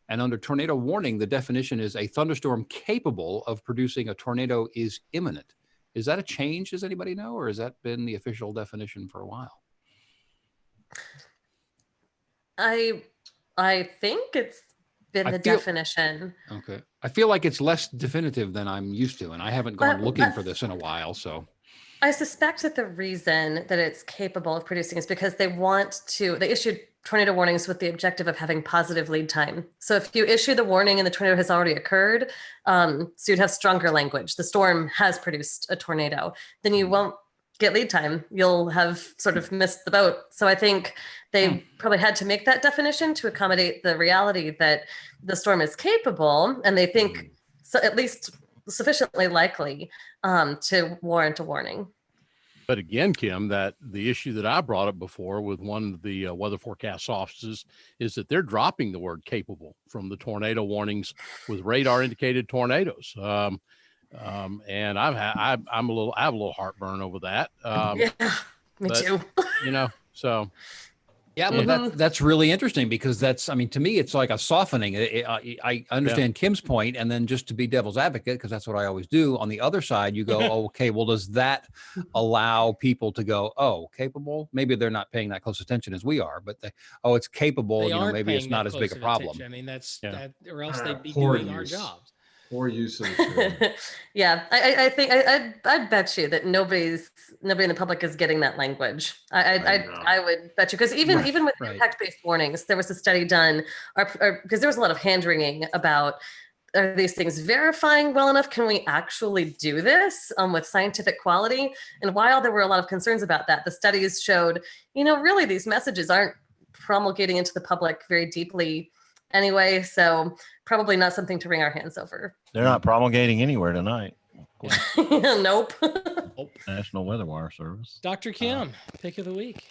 And under tornado warning, the definition is a thunderstorm capable of producing a tornado is imminent. Is that a change? Does anybody know? Or has that been the official definition for a while?
I think it's been the definition.
Okay. I feel like it's less definitive than I'm used to, and I haven't gone looking for this in a while. So
I suspect that the reason that it's capable of producing is because they issued tornado warnings with the objective of having positive lead time. So if you issue the warning and the tornado has already occurred, so you'd have stronger language. The storm has produced a tornado, then you won't get lead time. You'll have sort of missed the boat. So I think they probably had to make that definition to accommodate the reality that the storm is capable, and they think so, at least sufficiently likely to warrant a warning.
But again, Kim, that the issue that I brought up before with one of the weather forecast offices is that they're dropping the word capable from the tornado warnings with radar indicated tornadoes. And I have a little heartburn over that.
Yeah, me too.
So.
Yeah, but that's really interesting because to me, it's like a softening. I understand Kim's point, and then just to be devil's advocate, because that's what I always do. On the other side, you go, oh, okay, well, does that allow people to go, oh, capable? Maybe they're not paying that close attention as we are, but it's capable. Maybe it's not as big a problem.
I mean, that, or else they'd be doing our jobs.
Poor use of the term.
Yeah, I think I bet you that nobody in the public is getting that language. I would bet you, because even with
Right.
impact-based warnings, there was a study done, because there was a lot of hand-wringing about, are these things verifying well enough? Can we actually do this with scientific quality? And while there were a lot of concerns about that, the studies showed, really these messages aren't promulgating into the public very deeply anyway. So probably not something to wring our hands over.
They're not promulgating anywhere tonight.
Nope.
National Weather Wire Service.
Dr. Kim, pick of the week.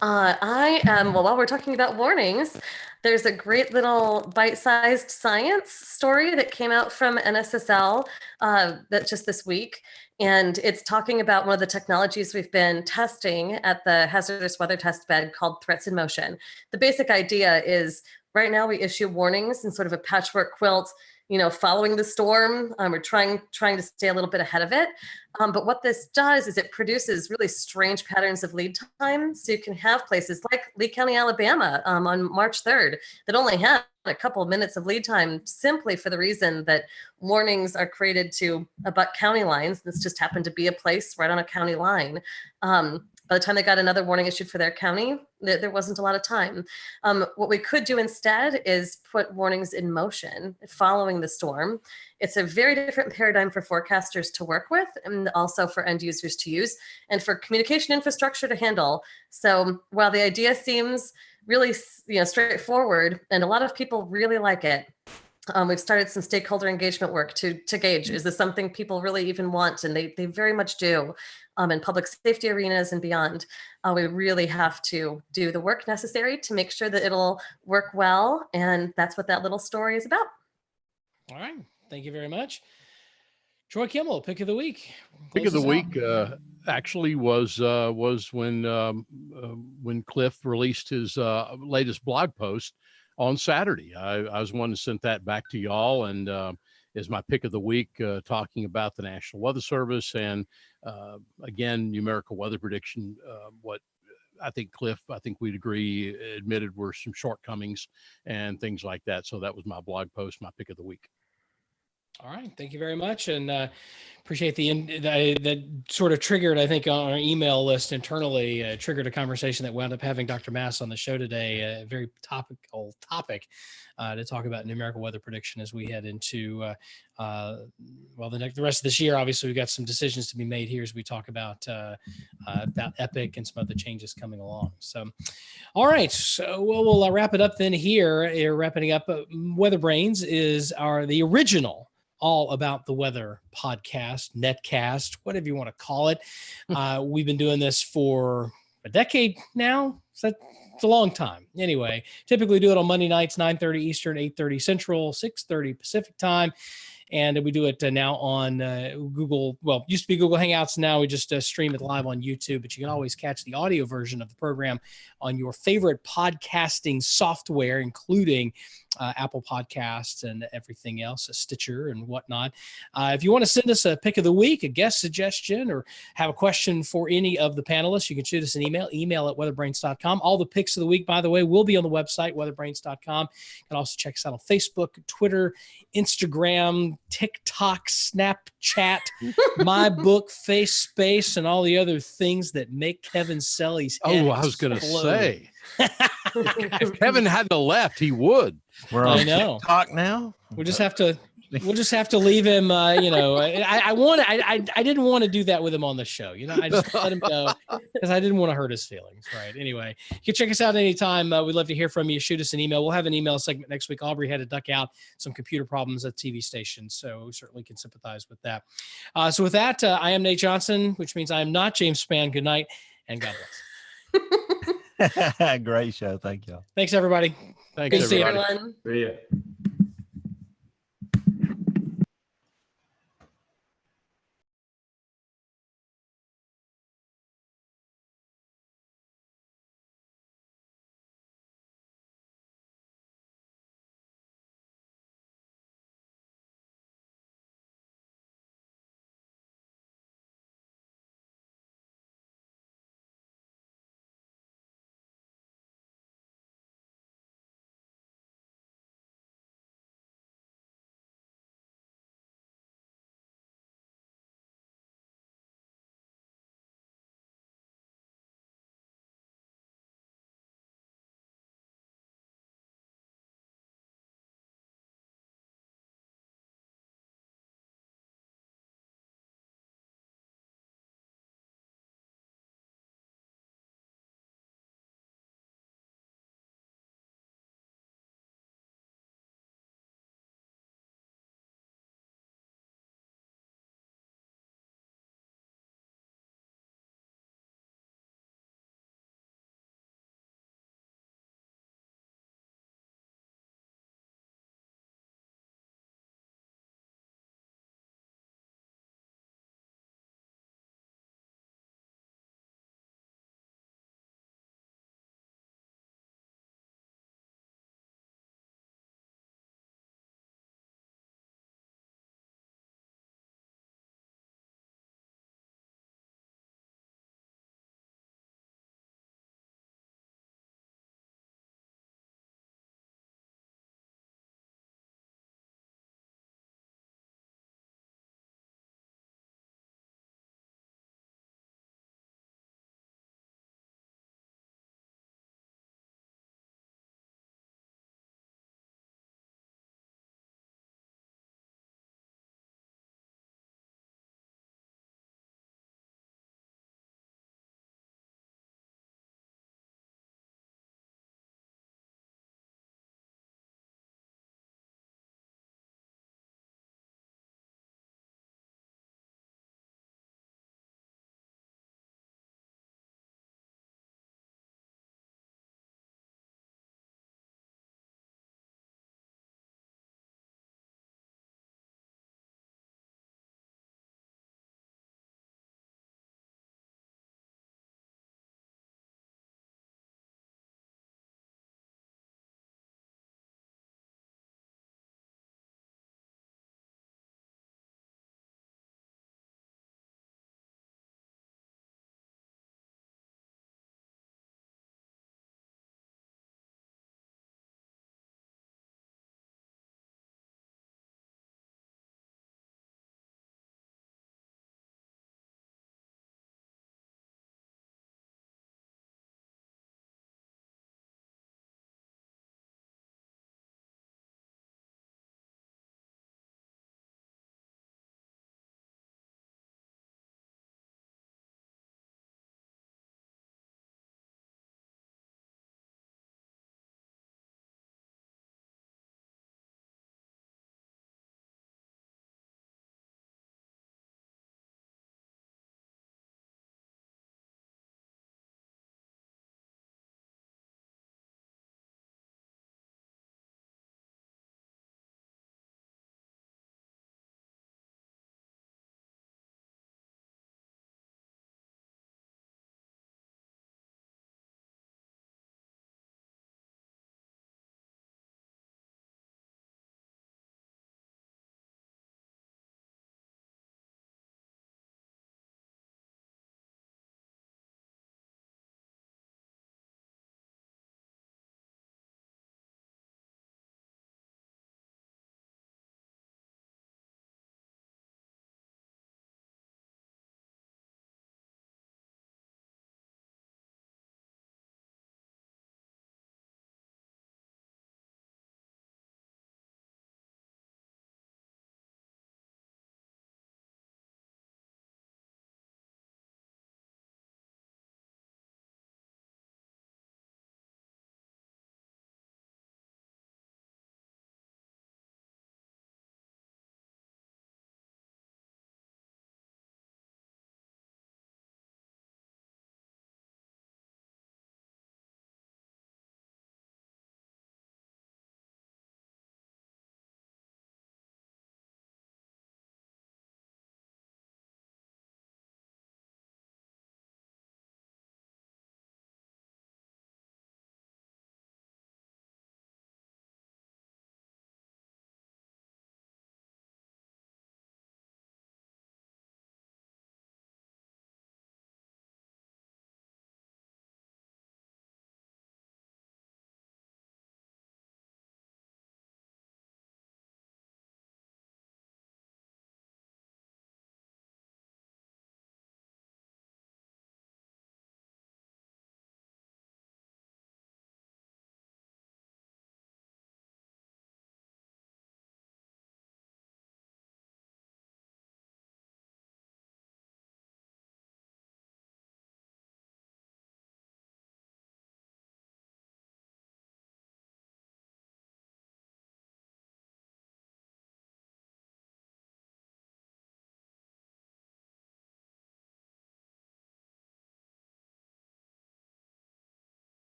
I am, well, while we're talking about warnings, there's a great little bite-sized science story that came out from NSSL that just this week. And it's talking about one of the technologies we've been testing at the hazardous weather test bed called Threats in Motion. The basic idea is, right now we issue warnings in sort of a patchwork quilt, following the storm. We're trying to stay a little bit ahead of it. But what this does is it produces really strange patterns of lead time. So you can have places like Lee County, Alabama on March 3rd that only had a couple of minutes of lead time, simply for the reason that warnings are created to abut county lines. This just happened to be a place right on a county line. By the time they got another warning issued for their county, there wasn't a lot of time. What we could do instead is put warnings in motion following the storm. It's a very different paradigm for forecasters to work with, and also for end users to use, and for communication infrastructure to handle. So while the idea seems really straightforward, and a lot of people really like it, we've started some stakeholder engagement work to gauge, is this something people really even want? And they very much do. In public safety arenas and beyond, we really have to do the work necessary to make sure that it'll work well. And that's what that little story is about.
All right. Thank you very much. Troy Kimmel, pick of the week.
Pick of the week actually was when Cliff released his latest blog post on Saturday. I was one who sent that back to y'all, and is my pick of the week, talking about the National Weather Service and again, numerical weather prediction. What I think we'd agree, admitted were some shortcomings and things like that. So that was my blog post, my pick of the week.
All right. Thank you very much. And appreciate that sort of triggered, I think, on our email list internally, triggered a conversation that wound up having Dr. Mass on the show today, a very topical topic to talk about numerical weather prediction as we head into, the rest of this year. Obviously, we've got some decisions to be made here as we talk about EPIC and some other changes coming along. So, all right. So we'll wrap it up then here. Wrapping up, WeatherBrains is the original All About the Weather podcast, netcast, whatever you want to call it. We've been doing this for a decade now. It's a long time. Anyway, typically do it on Monday nights, 9:30 Eastern, 8:30 Central, 6:30 Pacific time. And we do it now on Google. Well, used to be Google Hangouts. Now we just stream it live on YouTube. But you can always catch the audio version of the program on your favorite podcasting software, including Apple Podcasts and everything else, a Stitcher and whatnot. If you want to send us a pick of the week, a guest suggestion, or have a question for any of the panelists, you can shoot us an email at weatherbrains.com. All the picks of the week, by the way, will be on the website, weatherbrains.com. You can also check us out on Facebook, Twitter, Instagram, TikTok, Snapchat, my book, FaceSpace, and all the other things that make Kevin Selly's head
I was going to
explode.
say, if Kevin hadn't left, he would.
We're on
I know.
TikTok now.
We'll just have to leave him. I didn't want to do that with him on the show. I just let him go because I didn't want to hurt his feelings. Right. Anyway, you can check us out anytime. We'd love to hear from you. Shoot us an email. We'll have an email segment next week. Aubrey had to duck out some computer problems at TV stations, so we certainly can sympathize with that. So with that, I am Nate Johnson, which means I am not James Spann. Good night and God bless.
Great show. Thank you.
Thanks, everybody.
Thanks,
Good to see you.
Everyone.
See ya.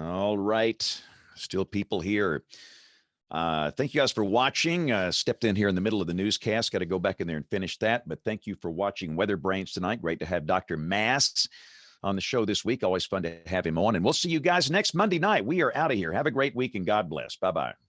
All right. Still people here. Thank you guys for watching. Stepped in here in the middle of the newscast. Got to go back in there and finish that. But thank you for watching WeatherBrains tonight. Great to have Dr. Mass on the show this week. Always fun to have him on. And we'll see you guys next Monday night. We are out of here. Have a great week and God bless. Bye-bye.